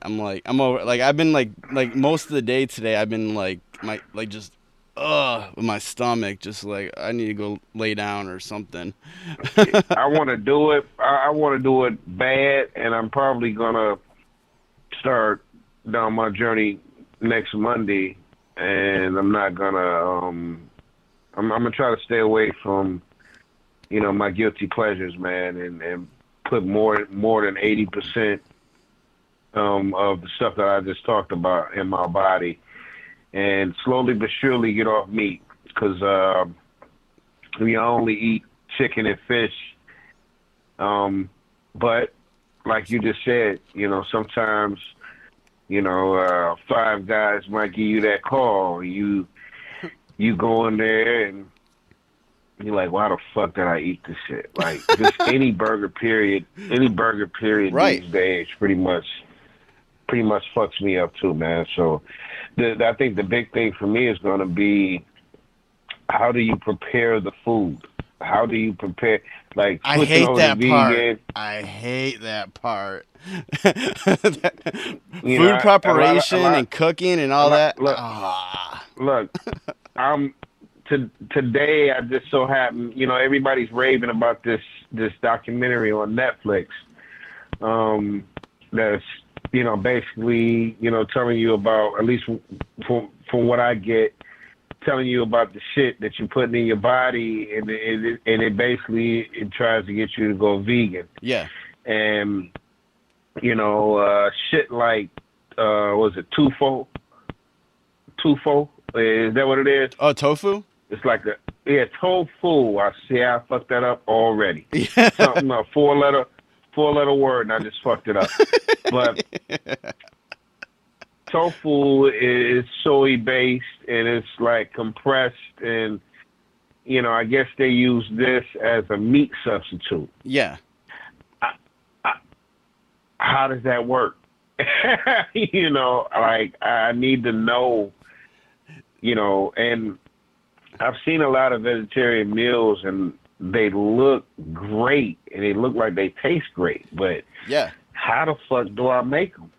I'm over. Like I've been like most of the day today, I've been like just with my stomach, just like I need to go lay down or something. I want to do it. I want to do it bad, and I'm probably gonna start down my journey next Monday. And I'm not gonna. I'm gonna try to stay away from, you know, my guilty pleasures, man, and put more than 80% of the stuff that I just talked about in my body. And slowly but surely get off meat, because we only eat chicken and fish. But like you just said, you know, sometimes, you know, Five Guys might give you that call. You go in there and you're like, why the fuck did I eat this shit? Like just any burger period Right. these days, pretty much. pretty much fucks me up too, man. So I think the big thing for me is going to be, how do you prepare the food? How do you prepare? Like, I hate that part. vegan. I hate that part. You Food know, preparation and cooking and all that. Look, today I just so happened, everybody's raving about this documentary on Netflix. That's, basically, telling you about, at least from what I get, telling you about the shit that you're putting in your body, and it basically it tries to get you to go vegan. Yeah. And shit like was it tofu? Tofu, is that what it is? Oh, tofu. It's like tofu. I fucked that up already. Yeah. Something a four letter word, and I just fucked it up. But tofu is soy based, and it's like compressed, and I guess they use this as a meat substitute. Yeah. How does that work? Like, I need to know, and I've seen a lot of vegetarian meals, and they look great, and they look like they taste great, but yeah, how the fuck do I make them?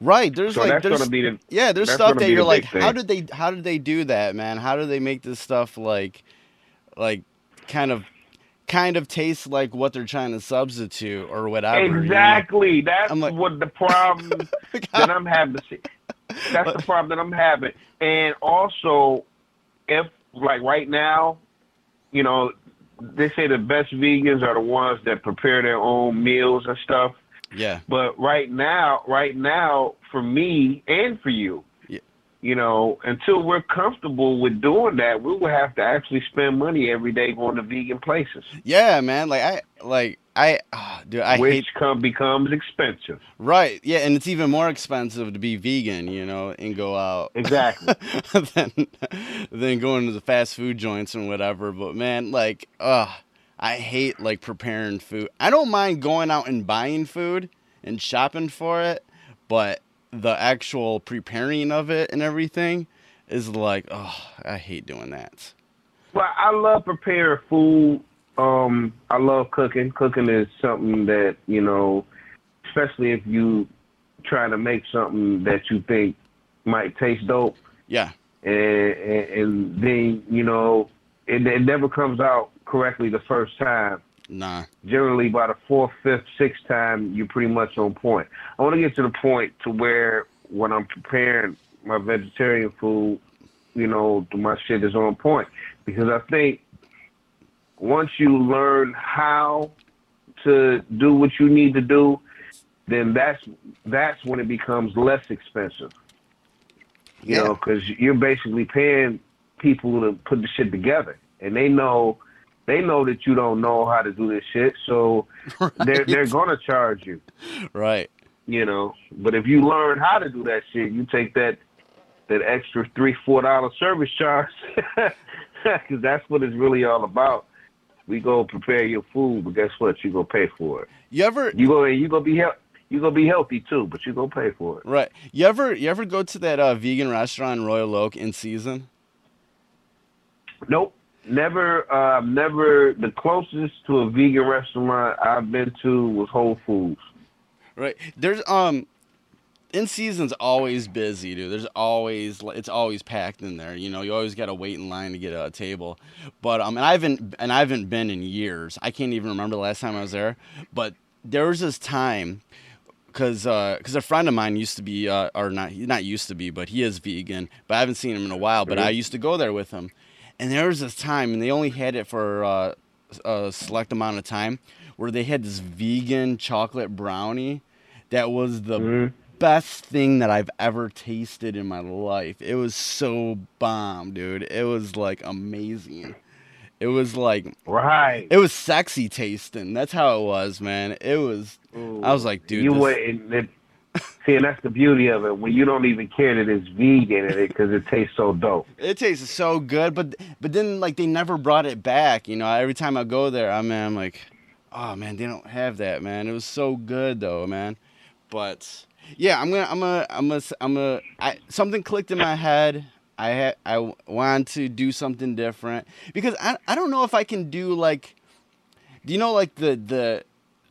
Right, there's stuff that you're like, thing. how did they do that, man? How do they make this stuff like kind of taste like what they're trying to substitute or whatever? Exactly. That's what the problem that I'm having. That's the problem that I'm having. And also, if like right now, they say the best vegans are the ones that prepare their own meals and stuff. Yeah. But right now, for me and for you, until we're comfortable with doing that, we will have to actually spend money every day going to vegan places. Yeah, man. Which becomes expensive. Right. Yeah, and it's even more expensive to be vegan, and go out. Exactly. than going to the fast food joints and whatever. But man, I hate preparing food. I don't mind going out and buying food and shopping for it, but the actual preparing of it and everything is I hate doing that. Well, I love preparing food. I love cooking. Cooking is something that, especially if you try to make something that you think might taste dope. Yeah. And then, it never comes out correctly the first time. Nah. Generally, by the fourth, fifth, sixth time, you're pretty much on point. I want to get to the point to where when I'm preparing my vegetarian food, my shit is on point. Because I think once you learn how to do what you need to do, then that's when it becomes less expensive. Because you're basically paying people to put the shit together, and they know that you don't know how to do this shit, so right. they're gonna charge you. Right. But if you learn how to do that shit, you take that extra $3-4 service charge, because that's what it's really all about. We go prepare your food, but guess what? You go pay for it. You gonna be healthy too, but you gonna pay for it. Right. You ever go to that vegan restaurant in Royal Oak in season? Nope. Never. The closest to a vegan restaurant I've been to was Whole Foods. Right. There's in season's always busy, dude. It's always packed in there. You always got to wait in line to get a table. But and I haven't been in years. I can't even remember the last time I was there. But there was this time, because a friend of mine used to be or not used to be, but he is vegan. But I haven't seen him in a while. But I used to go there with him. And there was this time, and they only had it for a select amount of time, where they had this vegan chocolate brownie that was the best thing that I've ever tasted in my life. It was so bomb, dude. It was amazing. It was right. It was sexy tasting. That's how it was, man. It was. Ooh. I was like, dude. See, and that's the beauty of it, when you don't even care that it's vegan because it tastes so dope. It tastes so good, but then they never brought it back. Every time I go there, I'm like, oh man, they don't have that, man. It was so good though, man. But Yeah, something clicked in my head. I want to do something different because I don't know if I can do like, do you know like the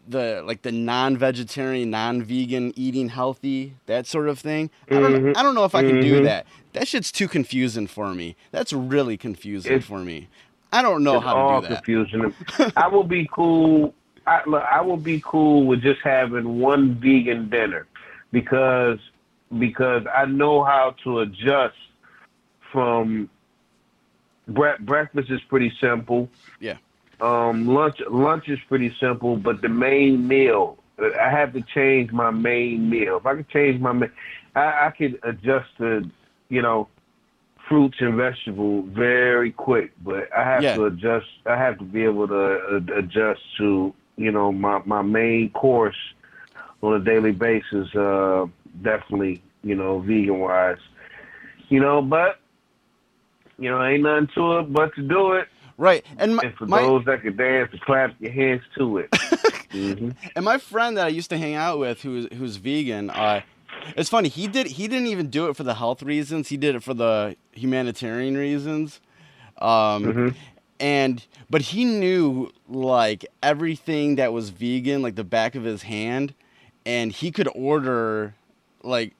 like the non-vegetarian, non-vegan eating healthy, that sort of thing. I don't know if I can do that. That shit's too confusing for me. That's really confusing for me. I don't know how to do that. Confusing. I will be cool. I will be cool with just having one vegan dinner because I know how to adjust from breakfast is pretty simple. Yeah. Lunch is pretty simple, but the main meal, I have to change my main meal. If I could change I could adjust to, fruits and vegetables very quick, but I have to adjust. I have to be able to adjust to, my main course on a daily basis. Definitely, vegan wise, but, ain't nothing to it but to do it. Right, and for those that can dance, to clap your hands to it. Mm-hmm. And my friend that I used to hang out with, who's vegan, it's funny. He didn't even do it for the health reasons. He did it for the humanitarian reasons. But he knew like everything that was vegan, like the back of his hand, and he could order what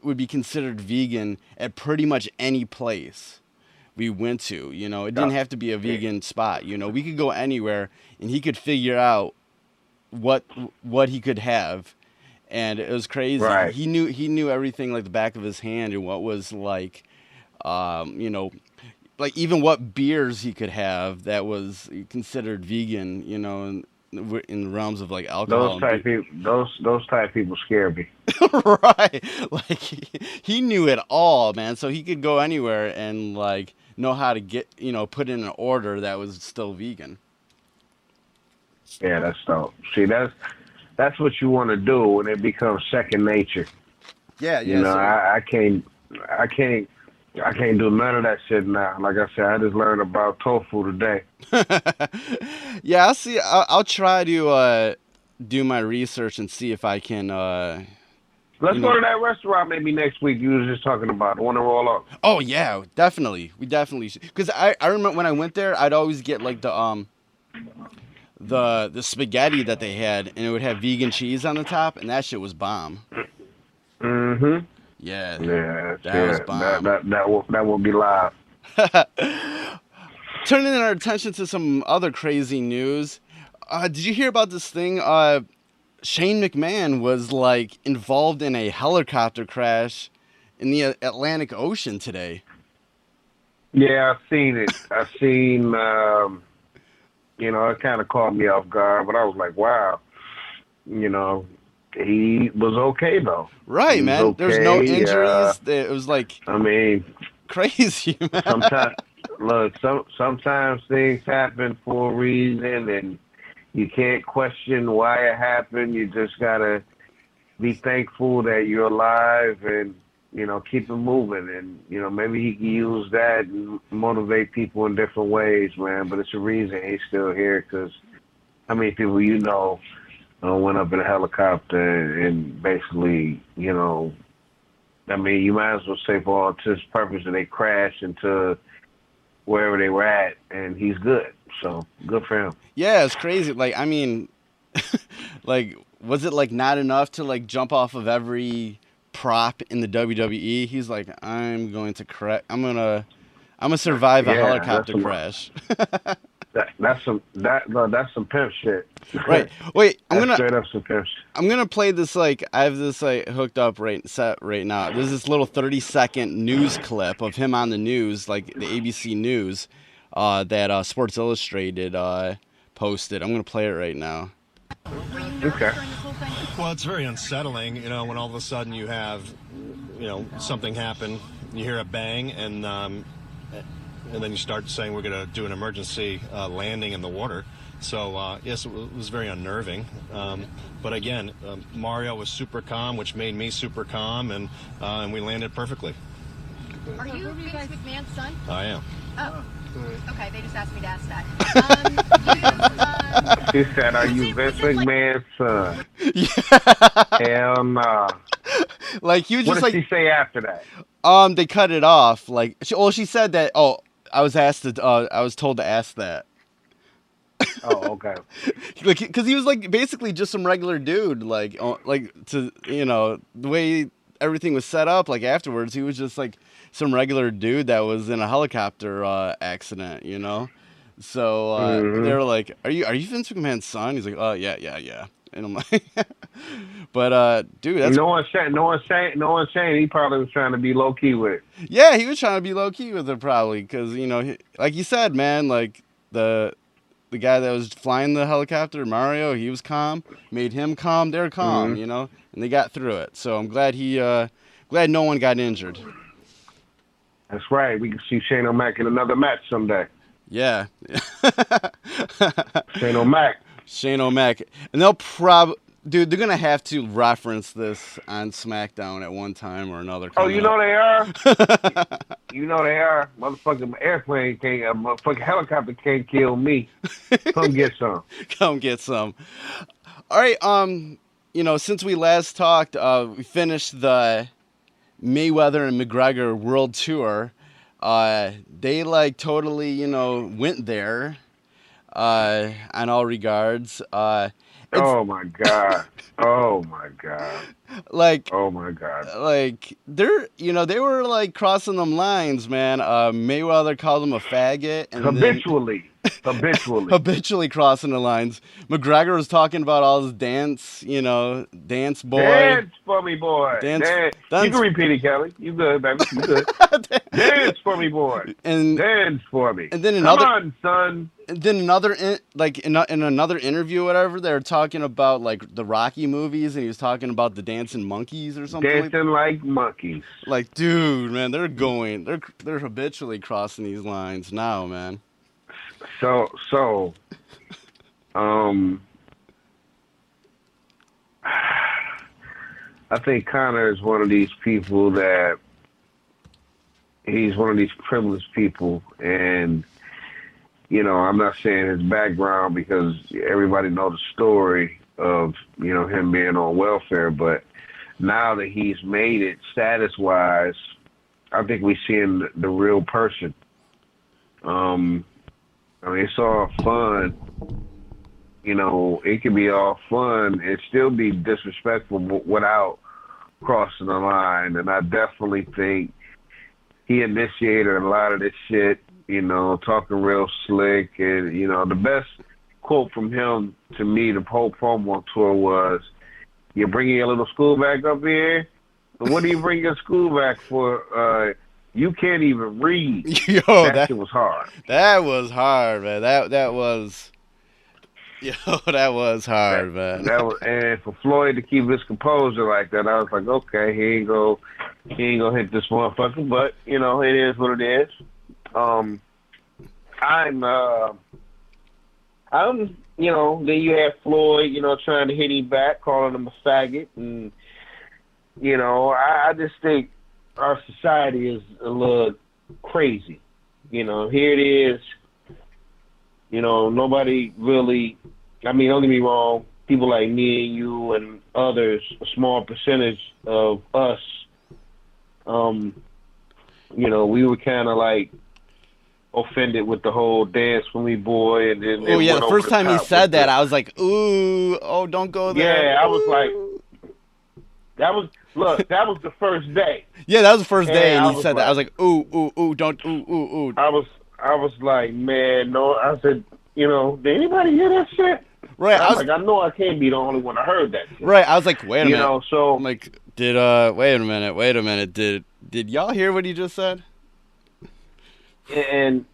would be considered vegan at pretty much any place we went to. It didn't have to be a vegan spot. We could go anywhere and he could figure out what he could have, and it was crazy. Right. He knew everything like the back of his hand, and what was like like even what beers he could have that was considered vegan, in the realms of like alcohol. Those type people scare me. Right. Like he knew it all, man. So he could go anywhere and like know how to get, put in an order that was still vegan. Yeah, that's dope. See, that's what you want to do when it becomes second nature. Yeah. I can't do none of that shit now. Like I said, I just learned about tofu today. Yeah, I'll try to do my research and see if I can. Let's go to that restaurant maybe next week. You were just talking about. I want to roll up. Oh yeah, definitely. We definitely should. Because I remember when I went there, I'd always get like the spaghetti that they had, and it would have vegan cheese on the top, and that shit was bomb. Mm-hmm. Yeah. Yeah. That was bomb. That will be live. Turning our attention to some other crazy news. Did you hear about this thing? Shane McMahon was like involved in a helicopter crash in the Atlantic Ocean today. Yeah, I've seen it. I've seen, it kind of caught me off guard, but I was like, wow, he was okay though. Right, man. Okay. There's no injuries. It was like, crazy, man. Sometimes things happen for a reason, and you can't question why it happened. You just gotta be thankful that you're alive and, keep it moving. And, maybe he can use that and motivate people in different ways, man. But it's a reason he's still here, because how many people went up in a helicopter and basically, you might as well say for all intents and purposes they crashed into wherever they were at, and he's good. So good for him. Yeah, it's crazy. Like, like, was it like not enough to like jump off of every prop in the WWE? He's like, I'm gonna survive a helicopter crash. That's some pimp shit. Right. Wait, straight up some pimp shit. I'm gonna play this, like, I have this like hooked up right now. There's this little 30-second news clip of him on the news, like the ABC News, that Sports Illustrated posted. I'm gonna play it right now. Okay. Well, it's very unsettling, when all of a sudden you have, something happen, you hear a bang, and then you start saying we're going to do an emergency landing in the water. So, yes, it was very unnerving. But again, Mario was super calm, which made me super calm, and we landed perfectly. Are you Vince McMahon's son? I am. Oh, okay. They just asked me to ask that. She said, "Are you Vince McMahon's son?" Yeah. Hell nah. Like he was What just did like, she say after that? they cut it off. Like, she said that. Oh, I was told to ask that. Oh, okay. Like, because he was like basically just some regular dude. Like to the way everything was set up. Like afterwards, he was just like some regular dude that was in a helicopter accident. So they were like, "Are you Vince McMahon's son?" He's like, "Oh yeah." And I'm like, but dude, that's No one's saying he probably was trying to be low key with it. yeah, he was trying to be low key with it probably because like you said, man, like the guy that was flying the helicopter, Mario, he was calm, made him calm. They're calm, and they got through it. So I'm glad glad no one got injured. That's right. We can see Shane O'Mac in another match someday. Yeah. Shane O'Mac. Shane O'Mac. And they'll dude, they're going to have to reference this on SmackDown at one time or another. Oh, you know they are? You know they are. Motherfucking airplane can't, motherfucking helicopter can't kill me. Come get some. Come get some. All right, since we last talked, we finished the Mayweather and McGregor World Tour. They like totally, went there on all regards. Oh my god. Oh my god. Like, oh my god. Like they were like crossing them lines, man. Mayweather called him a faggot and habitually crossing the lines. McGregor was talking about all his dance boy. Dance for me, boy. Dance. You can repeat it, Kelly. You good, baby. You good. Dance for me, boy. And dance for me. And then come on, son. And then in another interview, or whatever, they were talking about like the Rocky movies, and he was talking about the dancing monkeys or something. Dancing like monkeys. Like, dude, man, they're habitually crossing these lines now, man. So, I think Conor is one of these people that he's one of these privileged people, and I'm not saying his background because everybody knows the story of him being on welfare, but now that he's made it status-wise, I think we're seeing the real person. It's all fun. It can be all fun and still be disrespectful without crossing the line. And I definitely think he initiated a lot of this shit, talking real slick. And, the best quote from him to me, the whole promo tour was, "You're bringing your little school back up here? What do you bring your school back for? You can't even read." Yo, that shit was hard. That was hard, man. That was hard, man. And for Floyd to keep his composure like that, I was like, okay, he ain't gonna hit this motherfucker, but it is what it is. I'm then you have Floyd, trying to hit him back, calling him a faggot, and I just think our society is a little crazy. Here it is. Nobody really, don't get me wrong, people like me and you and others, a small percentage of us, we were kind of like offended with the whole dance for me, boy. And then the first time he said that, I was like, ooh, oh, don't go there. Yeah, I was like, that was the first day. Yeah, that was the first day, and he said that. I was like, ooh, don't, ooh. I was like, man, no. I said, did anybody hear that shit? Right. I know I can't be the only one that heard that shit. Right. I was like, wait a minute. So I'm like, wait a minute. Did y'all hear what he just said? And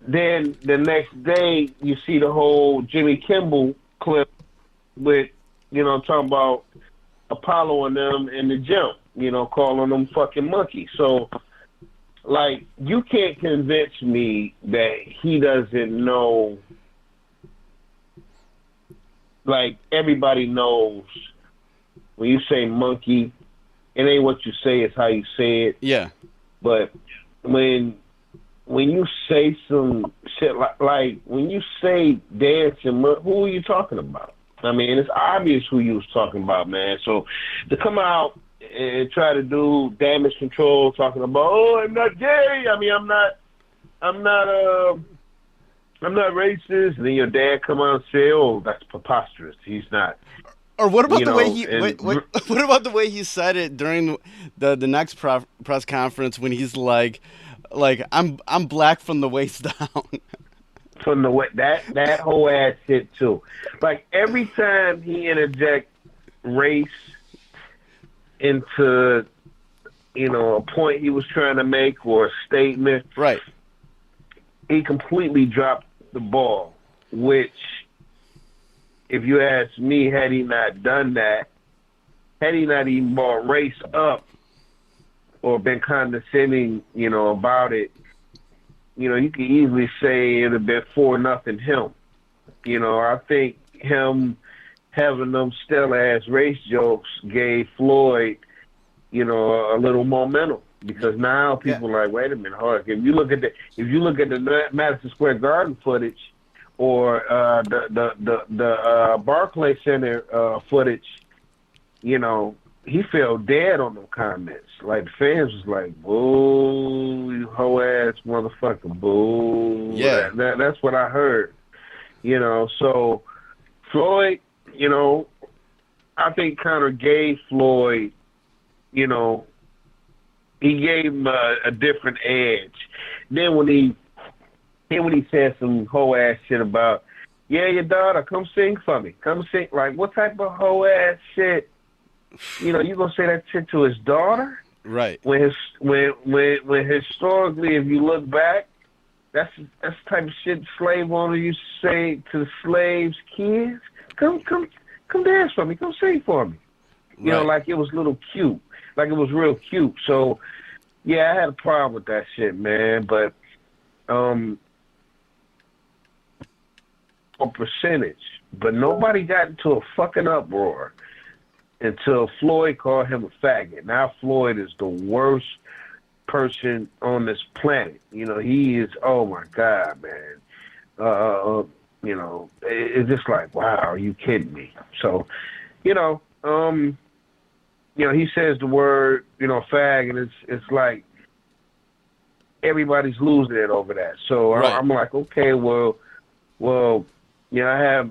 then the next day, you see the whole Jimmy Kimmel clip with, talking about Apollo and them in the gym, calling them fucking monkeys. So, like, you can't convince me that he doesn't know. Like, everybody knows when you say monkey, it ain't what you say, it's how you say it. Yeah. But when when you say some shit like when you say dancing, who are you talking about? I mean, it's obvious who you was talking about, man. So to come out and try to do damage control, talking about, oh, I'm not gay. I mean, I'm not racist. And then your dad come out and say, oh, that's preposterous. He's not. Or what about the way he? What about the way he said it during the next press conference when he's like I'm black from the waist down. From the way that whole ass shit too. Like every time he interject race into a point he was trying to make or a statement, right? He completely dropped the ball. Which, if you ask me, had he not done that, had he not even brought race up or been condescending, about it, you could easily say it'd have been 4-0 him. I think him having them stellar-ass race jokes gave Floyd, a little momentum. Because now people are like, wait a minute, hold on. If you look at the Madison Square Garden footage or the Barclays Center footage, he fell dead on them comments. Like the fans was like, "Boo, you hoe ass motherfucker, boo." Yeah, that's what I heard. So Floyd, I think Conor gave Floyd, he gave him a different edge. Then when he said some hoe ass shit about, yeah, your daughter, come sing for me, come sing. Like, what type of hoe ass shit? You gonna say that shit to his daughter? Right. When historically, if you look back, that's the type of shit slave owners used to say to the slaves' kids. Come dance for me, come sing for me. You know, like it was little cute, like it was real cute. So yeah, I had a problem with that shit, man. But a percentage, but nobody got into a fucking uproar until Floyd called him a faggot. Now Floyd is the worst person on this planet. He is, oh my God, man. It's just like, wow, are you kidding me? So, he says the word, fag, and it's like everybody's losing it over that. So I'm like, okay, well, I have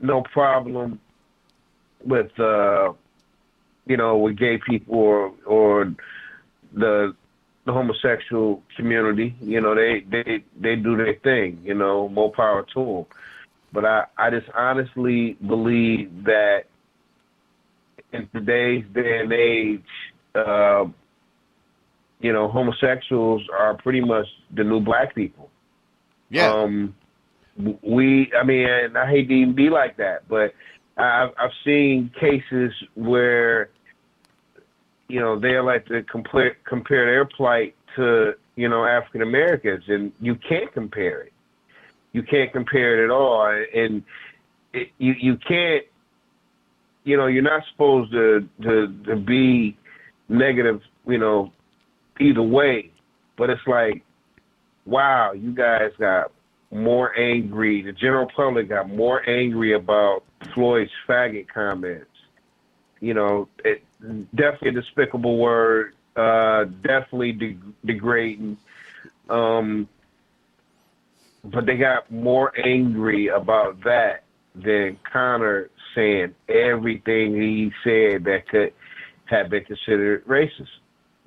no problem with with gay people or the homosexual community. They do their thing. More power to them. But I just honestly believe that in today's day and age, homosexuals are pretty much the new black people. Yeah. And I hate to even be like that, but I've seen cases where, they like to compare their plight to, African Americans, and you can't compare it. You can't compare it at all, and you can't. You're not supposed to be negative, either way. But it's like, wow, you guys got more angry. The general public got more angry about Floyd's faggot comments. Definitely a despicable word. Definitely degrading. But they got more angry about that than Conor saying everything he said that could have been considered racist,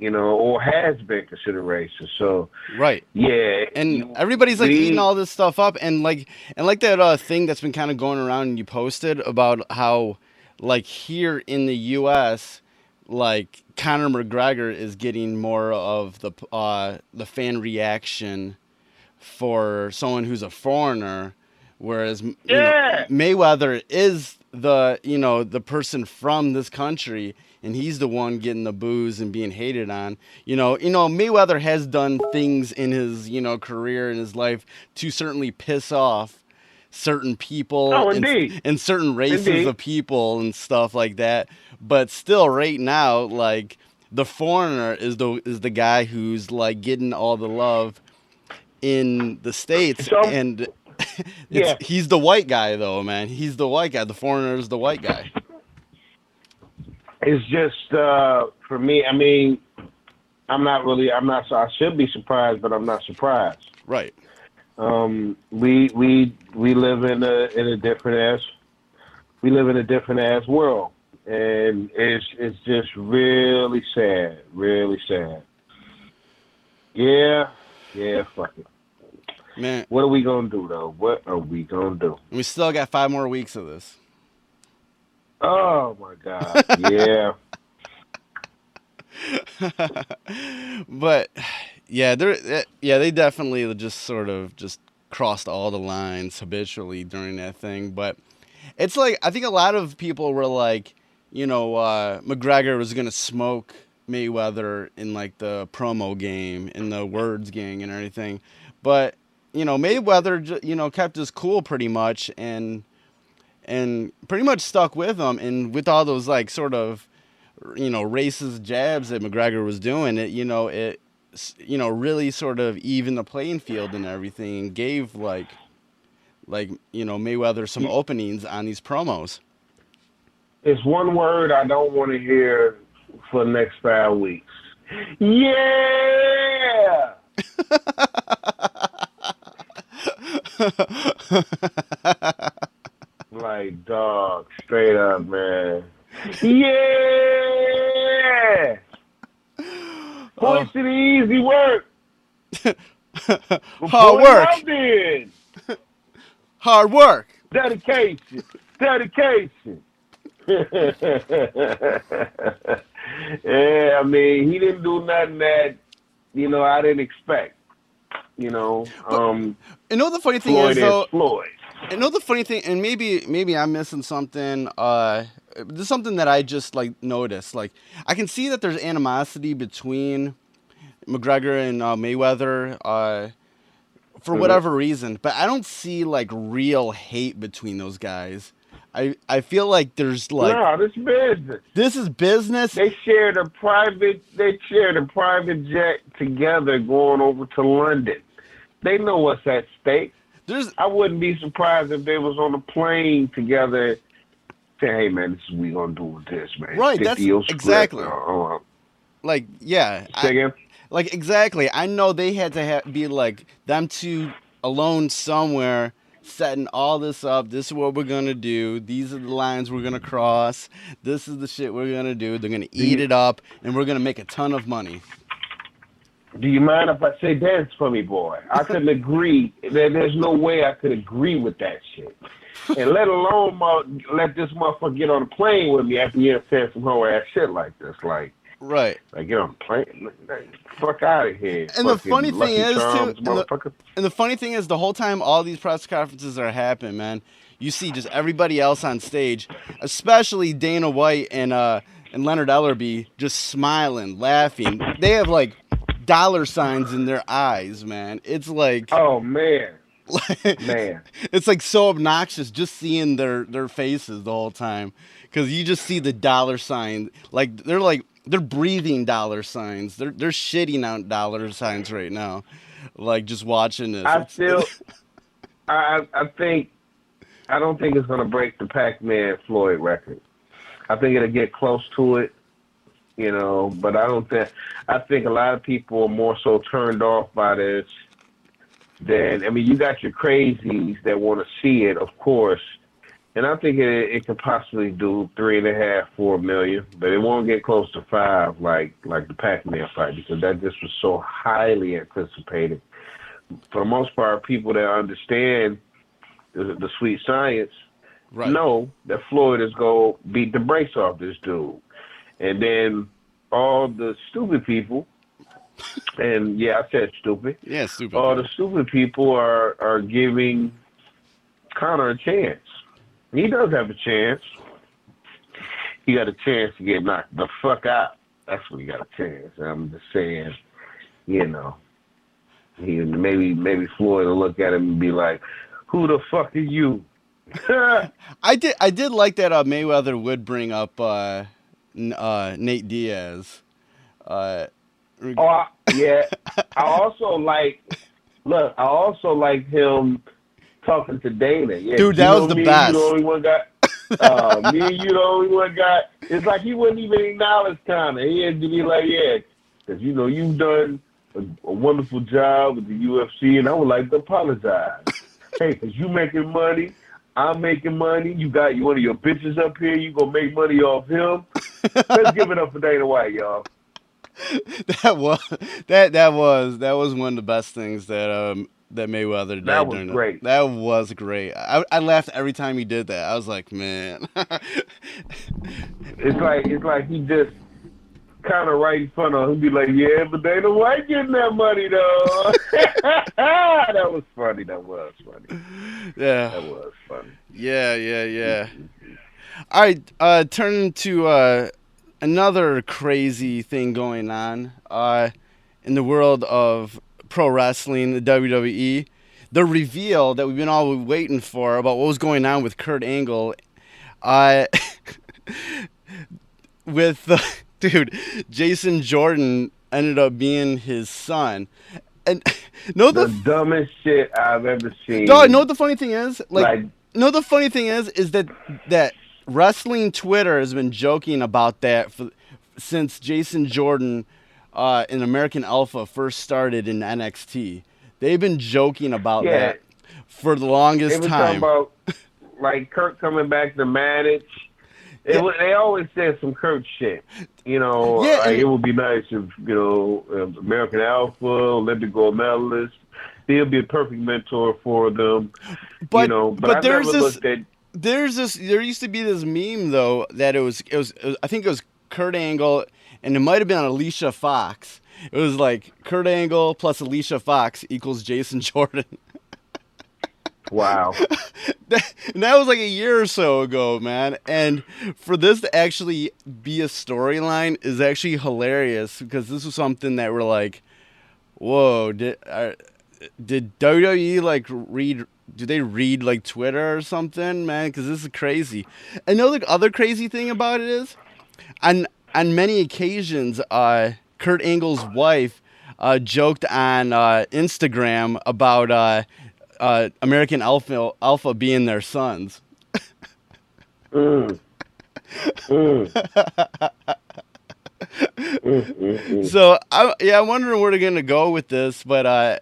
or has been considered racist. So yeah, and everybody's like eating all this stuff up, and like that thing that's been kind of going around, and you posted about how like here in the U.S. like Conor McGregor is getting more of the fan reaction for someone who's a foreigner, whereas Mayweather is the person from this country, and he's the one getting the boos and being hated on. Mayweather has done things in his career in his life to certainly piss off certain people and certain races of people and stuff like that. But still, right now, like the foreigner is the guy who's like getting all the love in the States, So- and Yeah. he's the white guy though, man. He's the white guy. The foreigner's the white guy. It's just for me. I mean, I'm not. I should be surprised, but I'm not surprised. Right. We live in a different ass world, and it's just really sad. Really sad. Yeah. Fuck it. Man, What are we gonna do though? What are we gonna do? we still got 5 more weeks of this. Oh my God. Yeah. But they definitely just sort of just crossed all the lines habitually during that thing. But it's like, I think a lot of people were like, McGregor was gonna smoke Mayweather in like the promo game, in the words gang and everything. But Mayweather kept his cool pretty much, and pretty much stuck with him, and with all those like sort of racist jabs that McGregor was doing, it really sort of evened the playing field and everything, and gave Mayweather some openings on these promos. It's one word I don't want to hear for the next 5 weeks. Yeah. Like, dog, straight up, man. Yeah. Points to the easy work. Hard work. Hard work. Dedication. Yeah, I mean, he didn't do nothing that, I didn't expect. The funny thing Floyd is, though, is Floyd. the funny thing, and maybe I'm missing something. There's something that I just like noticed. Like, I can see that there's animosity between McGregor and Mayweather for whatever reason, but I don't see like real hate between those guys. I feel like there's like, no, this is business. This is business. They shared a private jet together going over to London. They know what's at stake. I wouldn't be surprised if they was on a plane together. Say, hey man, this is what we gonna do with this, man. Right, that's exactly. Like, yeah. Like, exactly. I know they had to be like them two alone somewhere, setting all this up. This is what we're gonna do. These are the lines we're gonna cross. This is the shit we're gonna do. They're gonna eat it up, and we're gonna make a ton of money. Do you mind if I say dance for me, boy? I couldn't agree. There's no way I could agree with that shit. And let alone let this motherfucker get on a plane with me after you said some whole ass shit like this. Like, right. Like, get on a plane. Fuck out of here. And the funny thing is, the funny thing is, the whole time all these press conferences are happening, man, you see just everybody else on stage, especially Dana White and Leonard Ellerbe, just smiling, laughing. They have like dollar signs in their eyes, man. It's like, oh man, man, it's like so obnoxious just seeing their faces the whole time, because you just see the dollar sign, like they're breathing dollar signs. They're shitting out dollar signs right now, like just watching this. I don't think it's gonna break the Pac-Man Floyd record. I think it'll get close to it. But I think a lot of people are more so turned off by this than, you got your crazies that want to see it, of course. And I think it could possibly do 3.5, 4 million, but it won't get close to 5 like the Pac-Man fight, because that just was so highly anticipated. For the most part, people that understand the sweet science know that Floyd is going to beat the brakes off this dude. And then all the stupid people, and yeah, I said stupid. Yeah, stupid. All the stupid people are giving Conor a chance. He does have a chance. He got a chance to get knocked the fuck out. That's when he got a chance. I'm just saying, maybe Floyd will look at him and be like, "Who the fuck are you?" I did like that Mayweather would bring up Nate Diaz. Yeah. I also like Look, I also like him talking to Dana. Yeah, Dude, that was the best. You the only one got. Me and you the only one got. It's like he wouldn't even acknowledge Conor. He had to be like, yeah, because you've done a wonderful job with the UFC, and I would like to apologize. Hey, because you making money, I'm making money. You got one of your bitches up here. You gonna make money off him. Let's give it up for Dana White, y'all. That was one of the best things that Mayweather did. That was great. That was great. I laughed every time he did that. I was like, man. It's like he just kind of right in front of him. Be like, yeah, but Dana White getting that money though. That was funny. Yeah. That was funny. Yeah. All right, turning to another crazy thing going on in the world of pro wrestling, the WWE. The reveal that we've been all waiting for about what was going on with Kurt Angle. Dude, Jason Jordan ended up being his son. And the dumbest shit I've ever seen. Dog, know what the funny thing is? The funny thing is that wrestling Twitter has been joking about that since Jason Jordan and American Alpha first started in NXT. They've been joking about that for the longest time. Talking about like Kurt coming back to manage. They always said some Kurt shit. It would be nice if American Alpha, Olympic gold medalist. He'll be a perfect mentor for them. But there used to be this meme though that it was I think it was Kurt Angle, and it might have been on Alicia Fox. It was like Kurt Angle plus Alicia Fox equals Jason Jordan. Wow. That was like a year or so ago, man. And for this to actually be a storyline is actually hilarious because this was something that we're like, whoa, did WWE like read? Do they read like Twitter or something, man? Because this is crazy. I know the other crazy thing about it is, on many occasions, Kurt Angle's wife joked on Instagram about American Alpha being their sons. So I'm wondering where they're gonna go with this, but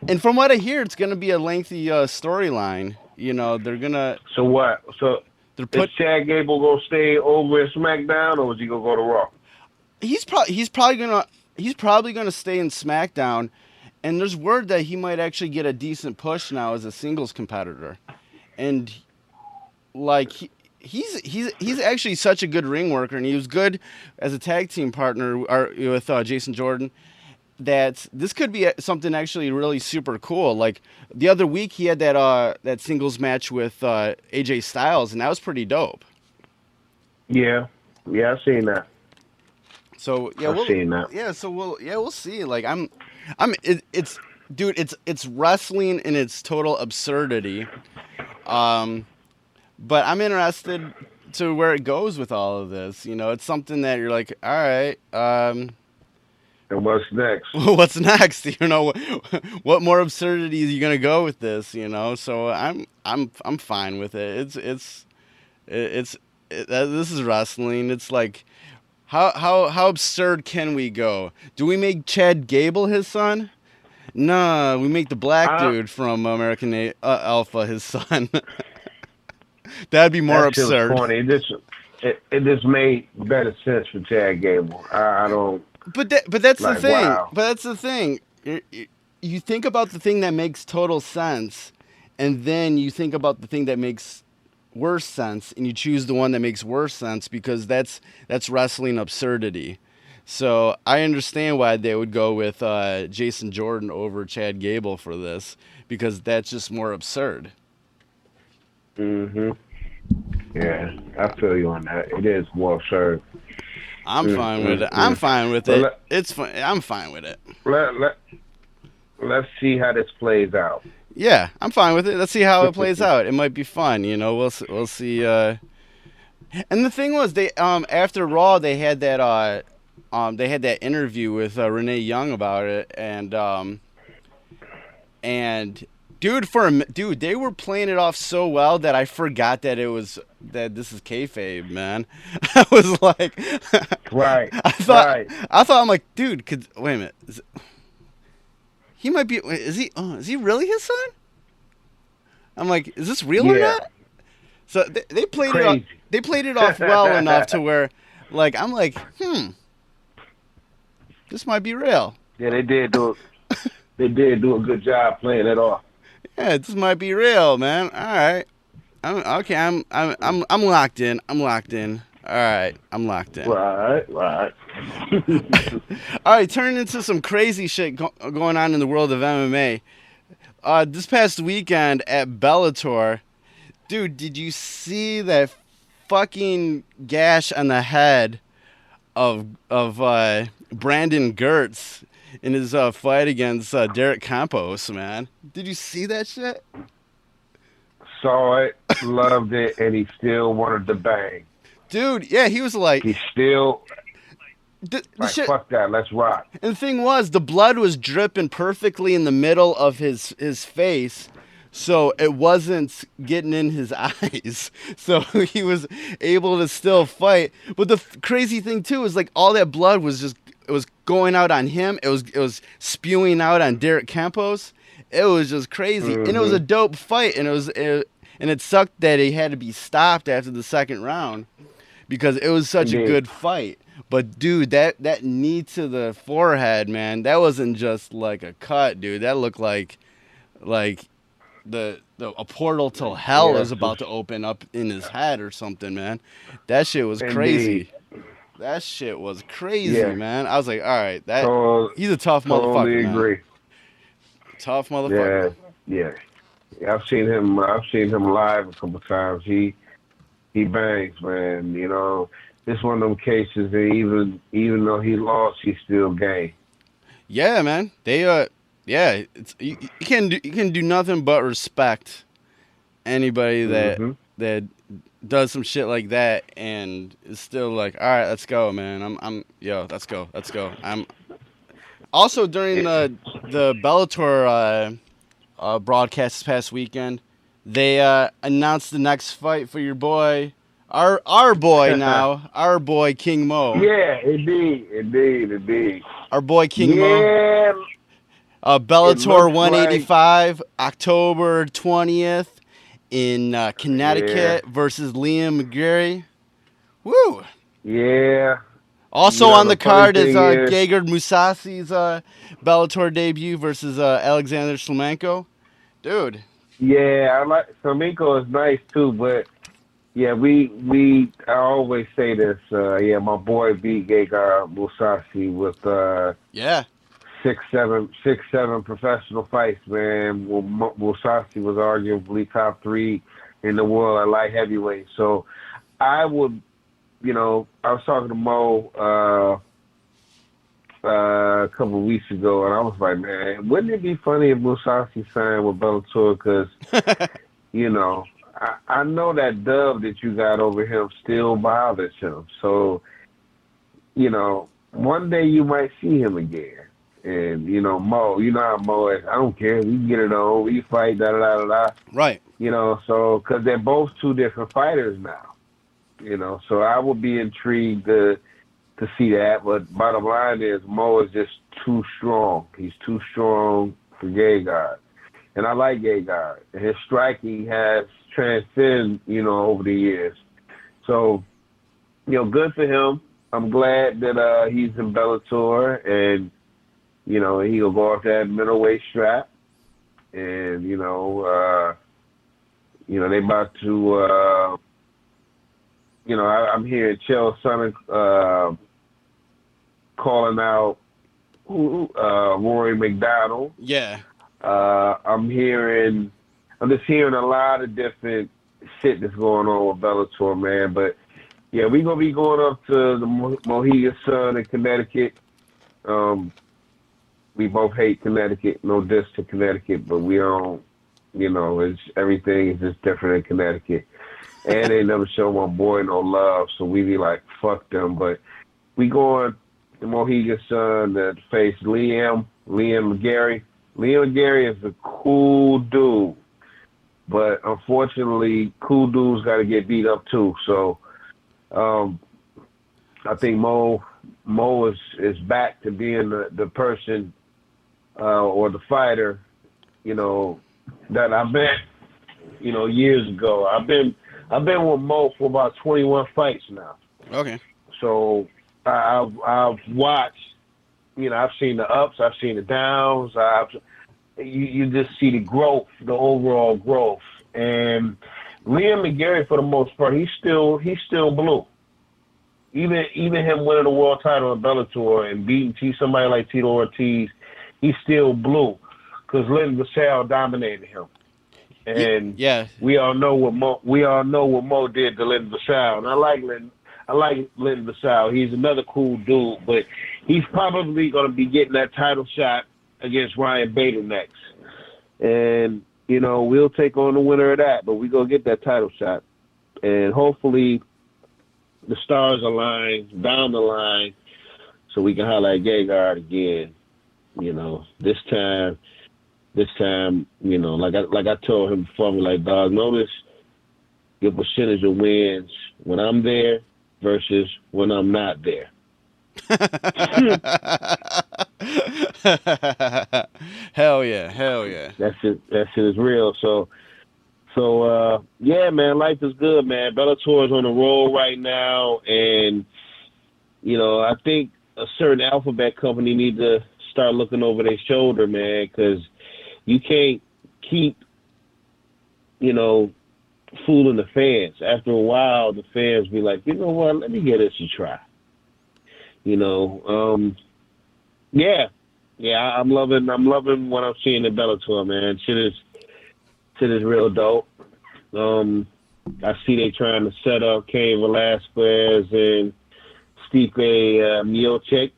and from what I hear, it's gonna be a lengthy storyline. They're gonna. So what? So is Chad Gable gonna stay over at SmackDown, or is he gonna go to Raw? He's probably gonna stay in SmackDown. And there's word that he might actually get a decent push now as a singles competitor, and like he's actually such a good ring worker, and he was good as a tag team partner with Jason Jordan. That this could be something actually really super cool. Like the other week, he had that singles match with AJ Styles, and that was pretty dope. Yeah, I've seen that. So I've seen that. Yeah, so we'll see. Like it's wrestling in its total absurdity. But I'm interested to where it goes with all of this. It's something that you're like, all right. And what's next? What's next? What more absurdity are you gonna go with this? So I'm fine with it. This is wrestling. It's like. How absurd can we go? Do we make Chad Gable his son? Nah, we make the black dude from American Alpha his son. That'd be more absurd. Funny. It just made better sense for Chad Gable. I don't. But that's the thing. Wow. But that's the thing. You think about the thing that makes total sense, and then you think about the thing that makes worse sense, and you choose the one that makes worse sense because that's wrestling absurdity. So I understand why they would go with Jason Jordan over Chad Gable for this, because that's just more absurd. Yeah, I feel you on that. It is more absurd. I'm fine with it. I'm fine with it. It's fun. I'm fine with it. Let's see how this plays out. Yeah, I'm fine with it. Let's see how it plays out. It might be fun, We'll see. And the thing was, they after Raw they had that interview with Renee Young about it, and And dude, they were playing it off so well that I forgot that this is kayfabe, man. I was like, Right. I thought I'm like, dude, wait a minute, he might be. Is he really his son? I'm like, is this real or not? So they played it off. They played it off well enough to where, like, I'm like, this might be real. Yeah, they did do a good job playing it off. Yeah, this might be real, man. All right, I'm locked in. I'm locked in. All right, I'm locked in. Right. All right, turning into some crazy shit going on in the world of MMA. This past weekend at Bellator, dude, did you see that fucking gash on the head of Brandon Girtz in his fight against Derek Campos, man? Did you see that shit? Saw it, loved it, and he still wanted to bang. Dude, yeah, he was like... He still... shit, fuck that, let's rock. And the thing was, the blood was dripping perfectly in the middle of his face, so it wasn't getting in his eyes. So he was able to still fight. But the crazy thing, too, is like all that blood was it was going out on him. It was spewing out on Derek Campos. It was just crazy. And it was a dope fight, and it sucked that he had to be stopped after the second round because it was such a good fight. But dude, that knee to the forehead, man, that wasn't just like a cut, dude. That looked like a portal to hell is about to open up in his head or something, man. That shit was crazy. That shit was crazy, man. I was like, all right, he's a tough motherfucker. Totally agree. Tough motherfucker. Yeah. I've seen him live a couple times. He bangs, man. You know, it's one of them cases that even though he lost, he still game. Yeah, man. They it's you can do nothing but respect anybody that does some shit like that and is still like, all right, let's go, man. Let's go. I'm also during the Bellator broadcast this past weekend, they announced the next fight for your boy, our boy now, our boy King Mo. Yeah, indeed. Our boy King Mo. Bellator 185, like October 20th in Connecticut versus Liam McGeary. Woo! Yeah. Also on the card is Gegard Mousasi's Bellator debut versus Alexander Slemenko. Dude. Yeah, I like Slemenko is nice too, but yeah, I always say this. My boy beat Gegard Mousasi with 6-7 professional fights, man. Well, Mousasi was arguably top 3 in the world at light heavyweight. So I would, I was talking to Mo a couple of weeks ago, and I was like, man, wouldn't it be funny if Mousasi signed with Bellator? Because, I know that dub that you got over him still bothers him. So, one day you might see him again. And, Mo, you know how Mo is. I don't care. We can get it on. We fight, da-da-da-da-da. Right. So, because they're both two different fighters now. So I would be intrigued to see that. But bottom line is Mo is just too strong. He's too strong for Gegard. And I like Gegard. His striking has transcended, over the years. So, good for him. I'm glad that he's in Bellator and, he'll go off that middleweight strap. And, they about to, I'm hearing Chael Sonnen calling out Rory McDonald. Yeah. I'm just hearing a lot of different shit that's going on with Bellator, man. But, yeah, we're going to be going up to the Mohegan Sun in Connecticut. We both hate Connecticut, no diss to Connecticut, but we don't, everything is just different in Connecticut. And they never show my boy no love, so we be like, fuck them. But we going to Mohegan Sun to face Liam McGeary. Liam McGeary is a cool dude, but unfortunately, cool dudes got to get beat up too. So, I think Mo is back to being the person or the fighter, that I met, years ago. I've been with Mo for about 21 fights now. Okay. So I've watched, I've seen the ups, I've seen the downs. You just see the growth, the overall growth. And Liam McGeary, for the most part, he's still blue. Even him winning the world title in Bellator and beating somebody like Tito Ortiz, he's still blue because Lynn Vassell dominated him. And we all know what Mo did to Lynn Vassell. And I like Lynn Vassell. He's another cool dude, but he's probably going to be getting that title shot against Ryan Bader next. And, we'll take on the winner of that, but we're going to get that title shot. And hopefully the stars align down the line so we can holler at Gegard again. This time, like I told him before, I'm like, dog, notice your percentage of wins when I'm there versus when I'm not there. Hell yeah. That shit is real. So yeah, man, life is good, man. Bellator is on the roll right now, and I think a certain alphabet company needs to start looking over their shoulder, man, because you can't keep, fooling the fans. After a while, the fans be like, you know what? Let me give this a try. I'm loving what I'm seeing in Bellator, man. Shit is real dope. I see they trying to set up Cain Velasquez and Stipe Miocic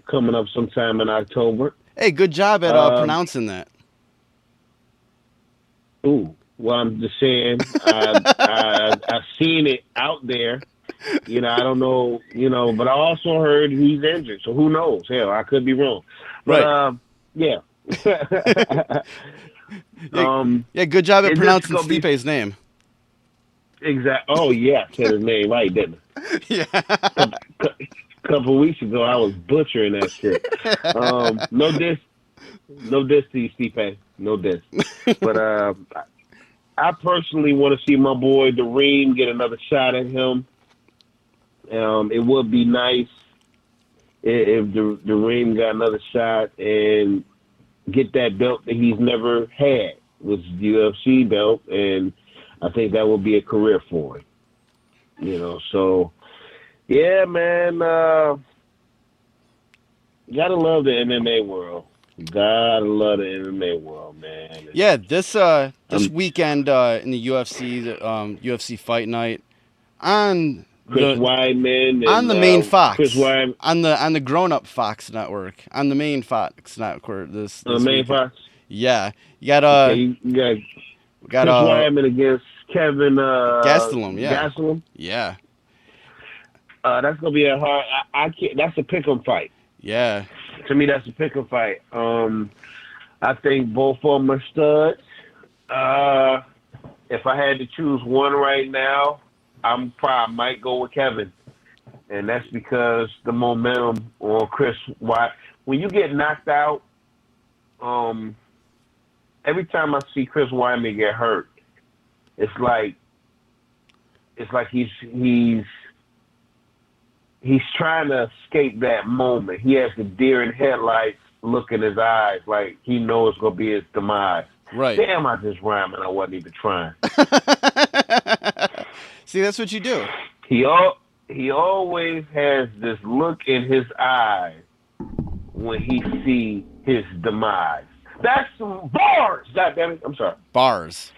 coming up sometime in October. Hey, good job at pronouncing that. Ooh, well, I'm just saying, I've seen it out there. I don't know, but I also heard he's injured, so who knows? Hell, I could be wrong. But, right. Yeah. Good job at pronouncing Stipe's name. Exactly. Oh, yeah, I said his name right, didn't I? Yeah. Couple of weeks ago, I was butchering that shit. No diss to you, Stipe. No diss. But I personally want to see my boy Dareem get another shot at him. It would be nice if Dareem got another shot and get that belt that he's never had, was the UFC belt, and I think that would be a career for him. So yeah, man, gotta love the MMA world. Gotta love the MMA world, man. Yeah, this weekend in the UFC, UFC Fight Night on Weidman on the main Fox, Chris Weidman on the grown-up Fox network, on the main Fox network. This main weekend. Fox. Yeah, you got you got Chris Weidman against Kevin Gastelum. Yeah, Gastelum. Yeah. That's gonna be a hard. I can't. That's a pick'em fight. Yeah. To me, that's a pick'em fight. I think both of them are studs. If I had to choose one right now, I might go with Kevin, and that's because the momentum on Chris Weidman. When you get knocked out, every time I see Chris Weidman get hurt, it's like he's trying to escape that moment. He has the deer in headlights look in his eyes, like he knows it's gonna be his demise. Right. Damn, I just rhymed and I wasn't even trying. See, that's what you do. He always has this look in his eyes when he see his demise. That's some bars. God damn it. I'm sorry. Bars.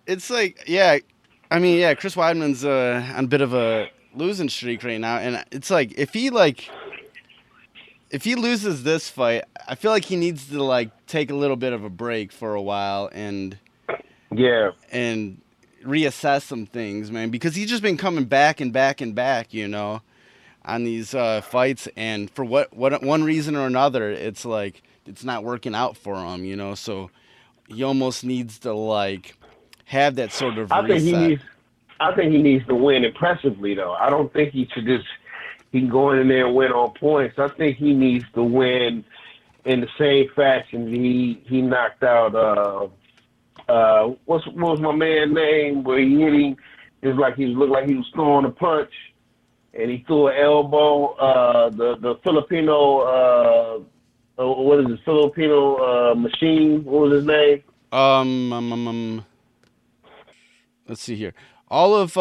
It's like, yeah. I mean, yeah, Chris Weidman's on a bit of a losing streak right now, and it's like if he loses this fight, I feel like he needs to take a little bit of a break for a while and reassess some things, man, because he's just been coming back and back and back, on these fights, and for what one reason or another, it's like it's not working out for him, you know. So he almost needs to like have that sort of I think reset. I think he needs to win impressively, though. I don't think he should just he can go in there and win on points. I think he needs to win in the same fashion he knocked out what was my man's name where he hit him. It was like he looked like he was throwing a punch and he threw an elbow. The Filipino what is it, Filipino machine? What was his name? Let's see here. All of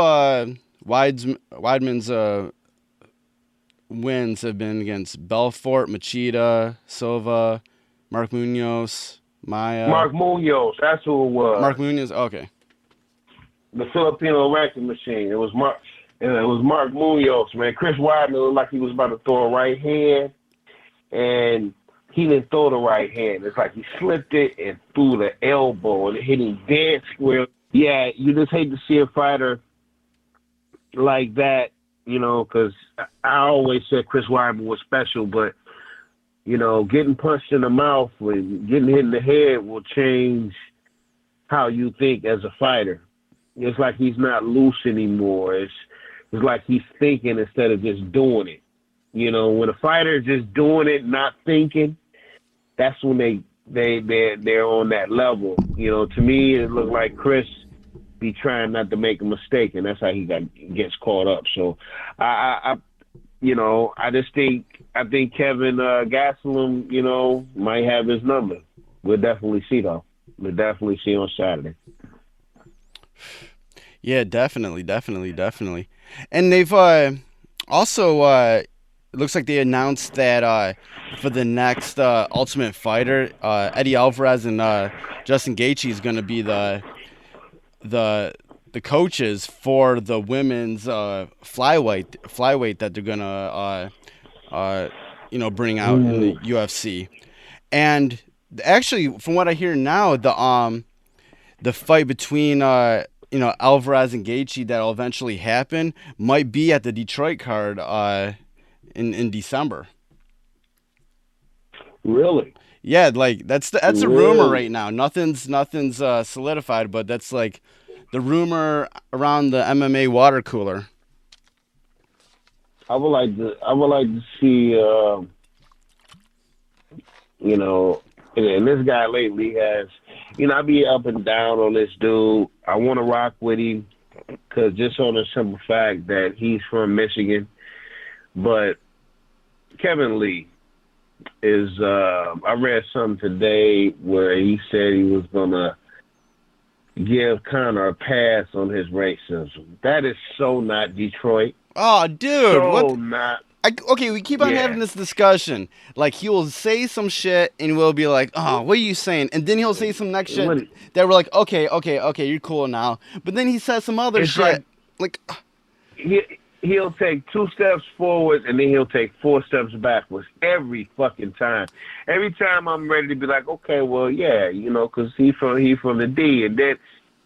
Weidman's wins have been against Belfort, Machida, Silva, Mark Munoz, Maya. Mark Munoz, that's who it was. Mark Munoz, okay. The Filipino ranking machine. It was Mark Munoz, man. Chris Weidman looked like he was about to throw a right hand, and he didn't throw the right hand. It's like he slipped it and threw the elbow, and it hit him dead square. Yeah, you just hate to see a fighter like that, you know, because I always said Chris Weidman was special, but, you know, getting punched in the mouth and getting hit in the head will change how you think as a fighter. It's like he's not loose anymore. It's like he's thinking instead of just doing it. You know, when a fighter is just doing it, not thinking, that's when they're on that level. You know, to me, it looked like Chris be trying not to make a mistake, and that's how he gets caught up. So, I think Kevin Gastelum, you know, might have his number. We'll definitely see, though. We'll definitely see on Saturday. Yeah, definitely. And they've also, it looks like they announced that for the next Ultimate Fighter, Eddie Alvarez and Justin Gaethje is going to be the coaches for the women's flyweight that they're going to bring out in the UFC. And actually, from what I hear now, the fight between Alvarez and Gaethje that'll eventually happen might be at the Detroit card in December. Really? Yeah, like that's a rumor right now. Nothing's solidified, but that's like the rumor around the MMA water cooler. I would like to see and this guy lately has, I be up and down on this dude. I want to rock with him because just on the simple fact that he's from Michigan. But Kevin Lee is, I read something today where he said he was going to give Conor a pass on his racism. That is so not Detroit. Oh, dude. So what? not. Okay, we keep on having this discussion. Like, he will say some shit, and we'll be like, oh, what are you saying? And then he'll say some next shit that we're like, okay, you're cool now. But then he says some other shit. He'll take 2 steps forward, and then he'll take 4 steps backwards every fucking time. Every time I'm ready to be like, okay, well, yeah, because he from the D. And then,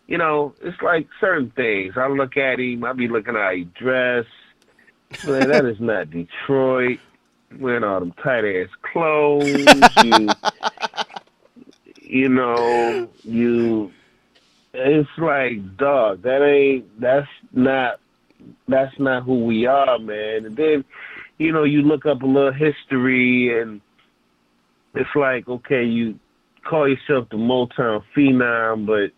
it's like certain things. I look at him, I be looking at how he dress. Man, that is not Detroit. Wearing all them tight ass clothes. It's like, dog, that's not who we are, man. And then, you look up a little history and it's like, okay, you call yourself the Motown Phenom, but,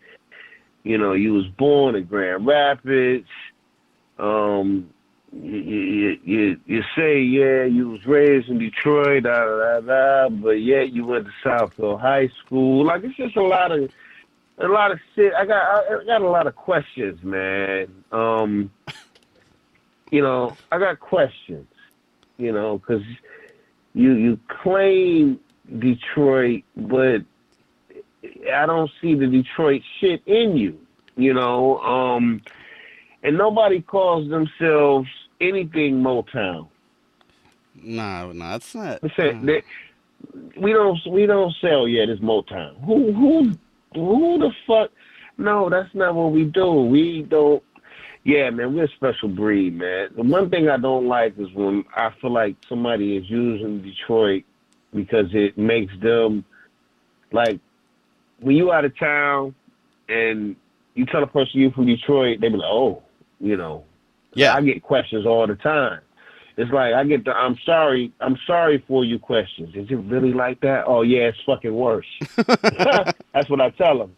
you was born in Grand Rapids. You say, yeah, you was raised in Detroit, but yet you went to Southfield High School. Like, it's just a lot of shit. I got a lot of questions, man. I got questions, because you claim Detroit, but I don't see the Detroit shit in you, and nobody calls themselves anything Motown. No, that's not. We don't sell yet as Motown. Who the fuck? No, that's not what we do. We don't. Yeah, man, we're a special breed, man. The one thing I don't like is when I feel like somebody is using Detroit because it makes them, like, when you out of town and you tell a person you from Detroit, they be like, oh, you know. Yeah. I get questions all the time. It's like I get the I'm sorry for you questions. Is it really like that? Oh yeah, it's fucking worse. That's what I tell them.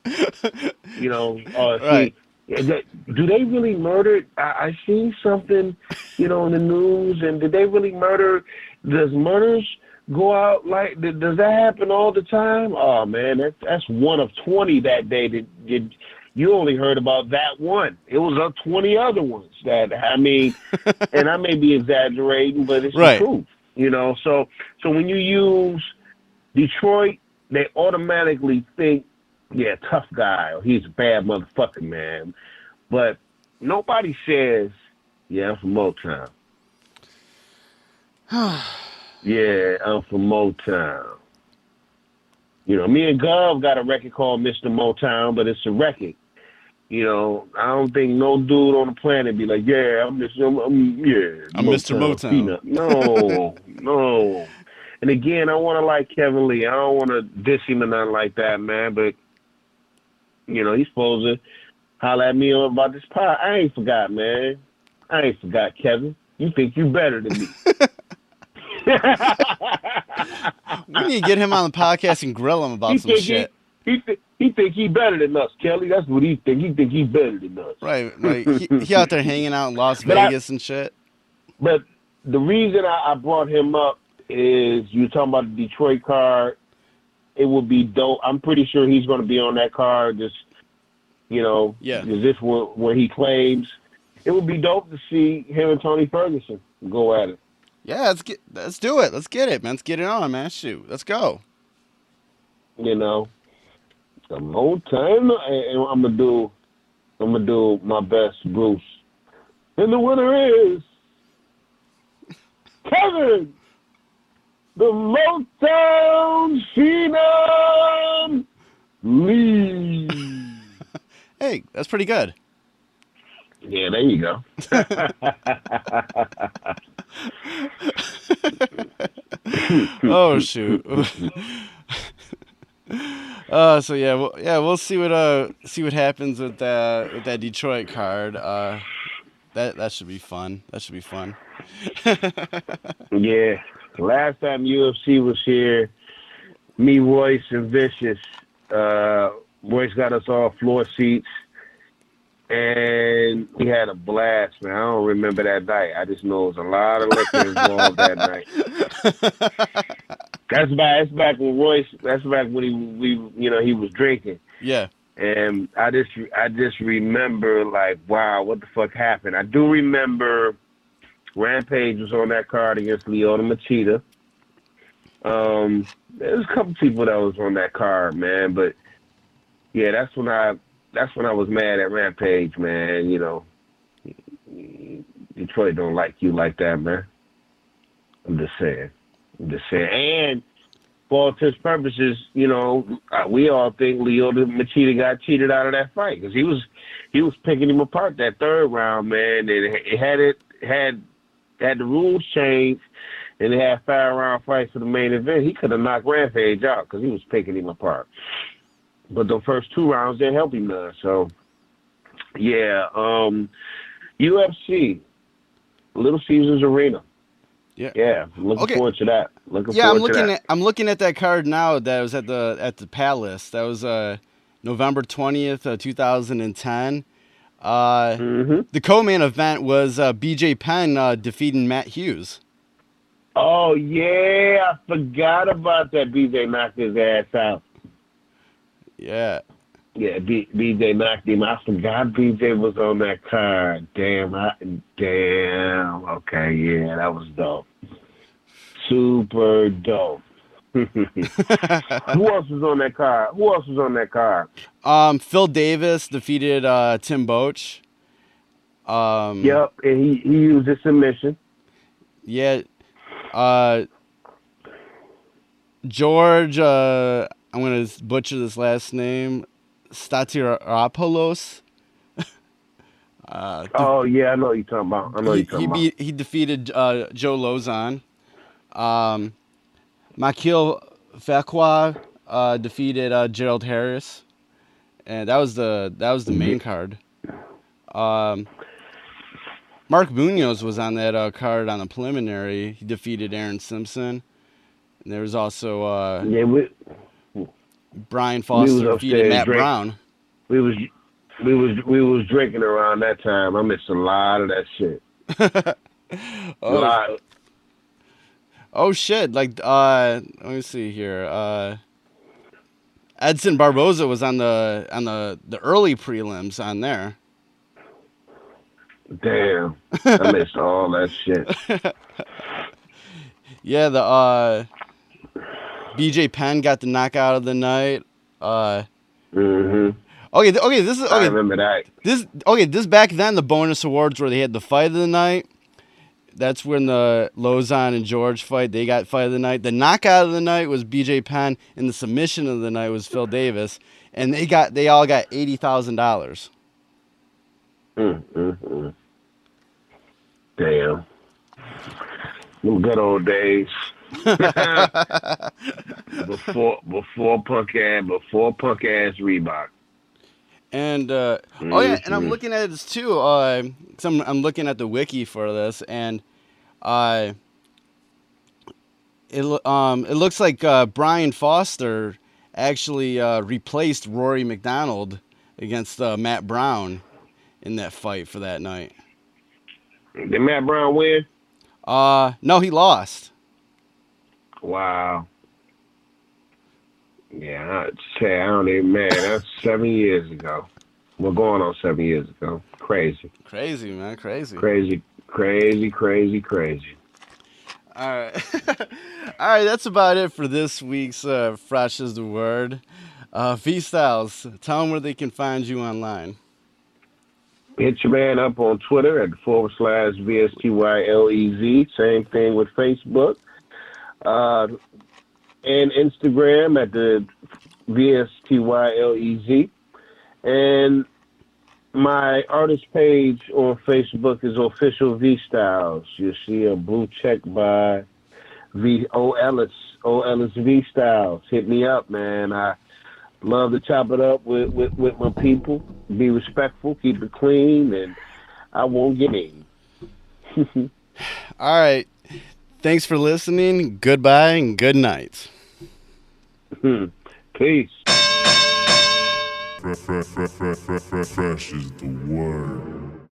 You know, Right. do they really murder? I seen something, you know, in the news, and did they really murder? Does murders go out like? Does that happen all the time? Oh man, that's one of 20 that day. Did you only heard about that one? It was 20 other ones that I mean, and I may be exaggerating, but it's Right. the truth. You know, so when you use Detroit, they automatically think, yeah, tough guy, or he's a bad motherfucker, man. But nobody says, yeah, I'm from Motown. Yeah, I'm from Motown. You know, me and Gov got a record called Mr. Motown, but it's a record. You know, I don't think no dude on the planet be like, yeah, I'm Mr. Motown. Peanut. No. And again, I want to like Kevin Lee. I don't want to diss him or nothing like that, man. But, you know, he's supposed to holler at me about this pie. I ain't forgot, man. I ain't forgot, Kevin. You think you better than me. We need to get him on the podcast and grill him about some shit. He think he better than us, Kelly. That's what he think. He think he better than us. Right. He out there hanging out in Las Vegas and shit. But the reason I brought him up is you were talking about the Detroit card. It would be dope. I'm pretty sure he's going to be on that card. Just, you know, is this where he claims? It would be dope to see him and Tony Ferguson go at it. Yeah, let's do it. Let's get it, man. Let's get it on, man. Shoot, let's go. You know, the whole time, and I'm gonna do my best, Bruce. And the winner is Kevin, the Motown Phenom Lee. Hey, that's pretty good. Yeah, there you go. Oh shoot. So we'll see what happens with that Detroit card. That should be fun. Yeah. Last time UFC was here, me, Royce, and Vicious. Royce got us all floor seats. And we had a blast, man. I don't remember that night. I just know it was a lot of liquor involved that night. That's back when Royce. That's back when he was drinking. Yeah. And I just remember like, wow, what the fuck happened? I do remember Rampage was on that card against Lyoto Machida. There's a couple people that was on that card, man. But yeah, that's when I was mad at Rampage, man. You know, Detroit don't like you like that, man. I'm just saying. And for all intents and purposes, you know, we all think Lyoto Machida got cheated out of that fight because he was picking him apart that third round, man. And it had the rules changed, and they had 5-round fights for the main event. He could have knocked Rampage out because he was picking him apart. But the first 2 rounds didn't help him none. So, yeah, UFC, Little Caesars Arena. Yeah, looking forward to that. I'm looking at that card now. That was at the Palace. That was November 20th, 2010. The co-main event was BJ Penn defeating Matt Hughes. Oh yeah, I forgot about that. BJ knocked his ass out. Yeah. Yeah, BJ knocked him. I forgot BJ was on that card. Damn. Okay, yeah, that was dope. Super dope. Who else was on that card? Phil Davis defeated Tim Boetsch. Yep, and he used his submission. Yeah. George, I'm going to butcher this last name, Statiropoulos. Oh yeah, I know what you're talking about. He defeated Joe Lozon. Makil Fakwa defeated Gerald Harris, and that was the main card. Mark Munoz was on that card on the preliminary. He defeated Aaron Simpson. And there was also Brian Foster defeated Matt Brown. We was drinking around that time. I missed a lot of that shit. Oh shit! Like let me see here. Edson Barboza was on the early prelims on there. Damn, I missed all that shit. Yeah, the BJ Penn got the knockout of the night. Okay, this is okay. I remember that. This back then, the bonus awards where they had the fight of the night. That's when the Lozon and George fight. They got fight of the night. The knockout of the night was BJ Penn, and the submission of the night was Phil Davis, and they all got $80,000. Damn. Them good old days. before punk ass Reebok. And and I'm looking at this too. So I'm looking at the wiki for this, and it looks like Brian Foster actually replaced Rory McDonald against Matt Brown in that fight for that night. Did Matt Brown win? No, he lost. Wow. Yeah, I don't even, man, that's 7 years ago. We're going on 7 years ago. Crazy. Crazy, man. Crazy. Crazy. All right. All right, that's about it for this week's Fresh is the Word. Vstylez, tell them where they can find you online. Hit your man up on Twitter at /VSTYLEZ. Same thing with Facebook. And Instagram at the VSTYLEZ. And my artist page on Facebook is Official Vstylez. You'll see a blue check by O. Ellis Vstylez. Hit me up, man. I love to chop it up with my people. Be respectful, keep it clean, and I won't get in. All right. Thanks for listening. Goodbye and good night. Peace. Fresh is the word.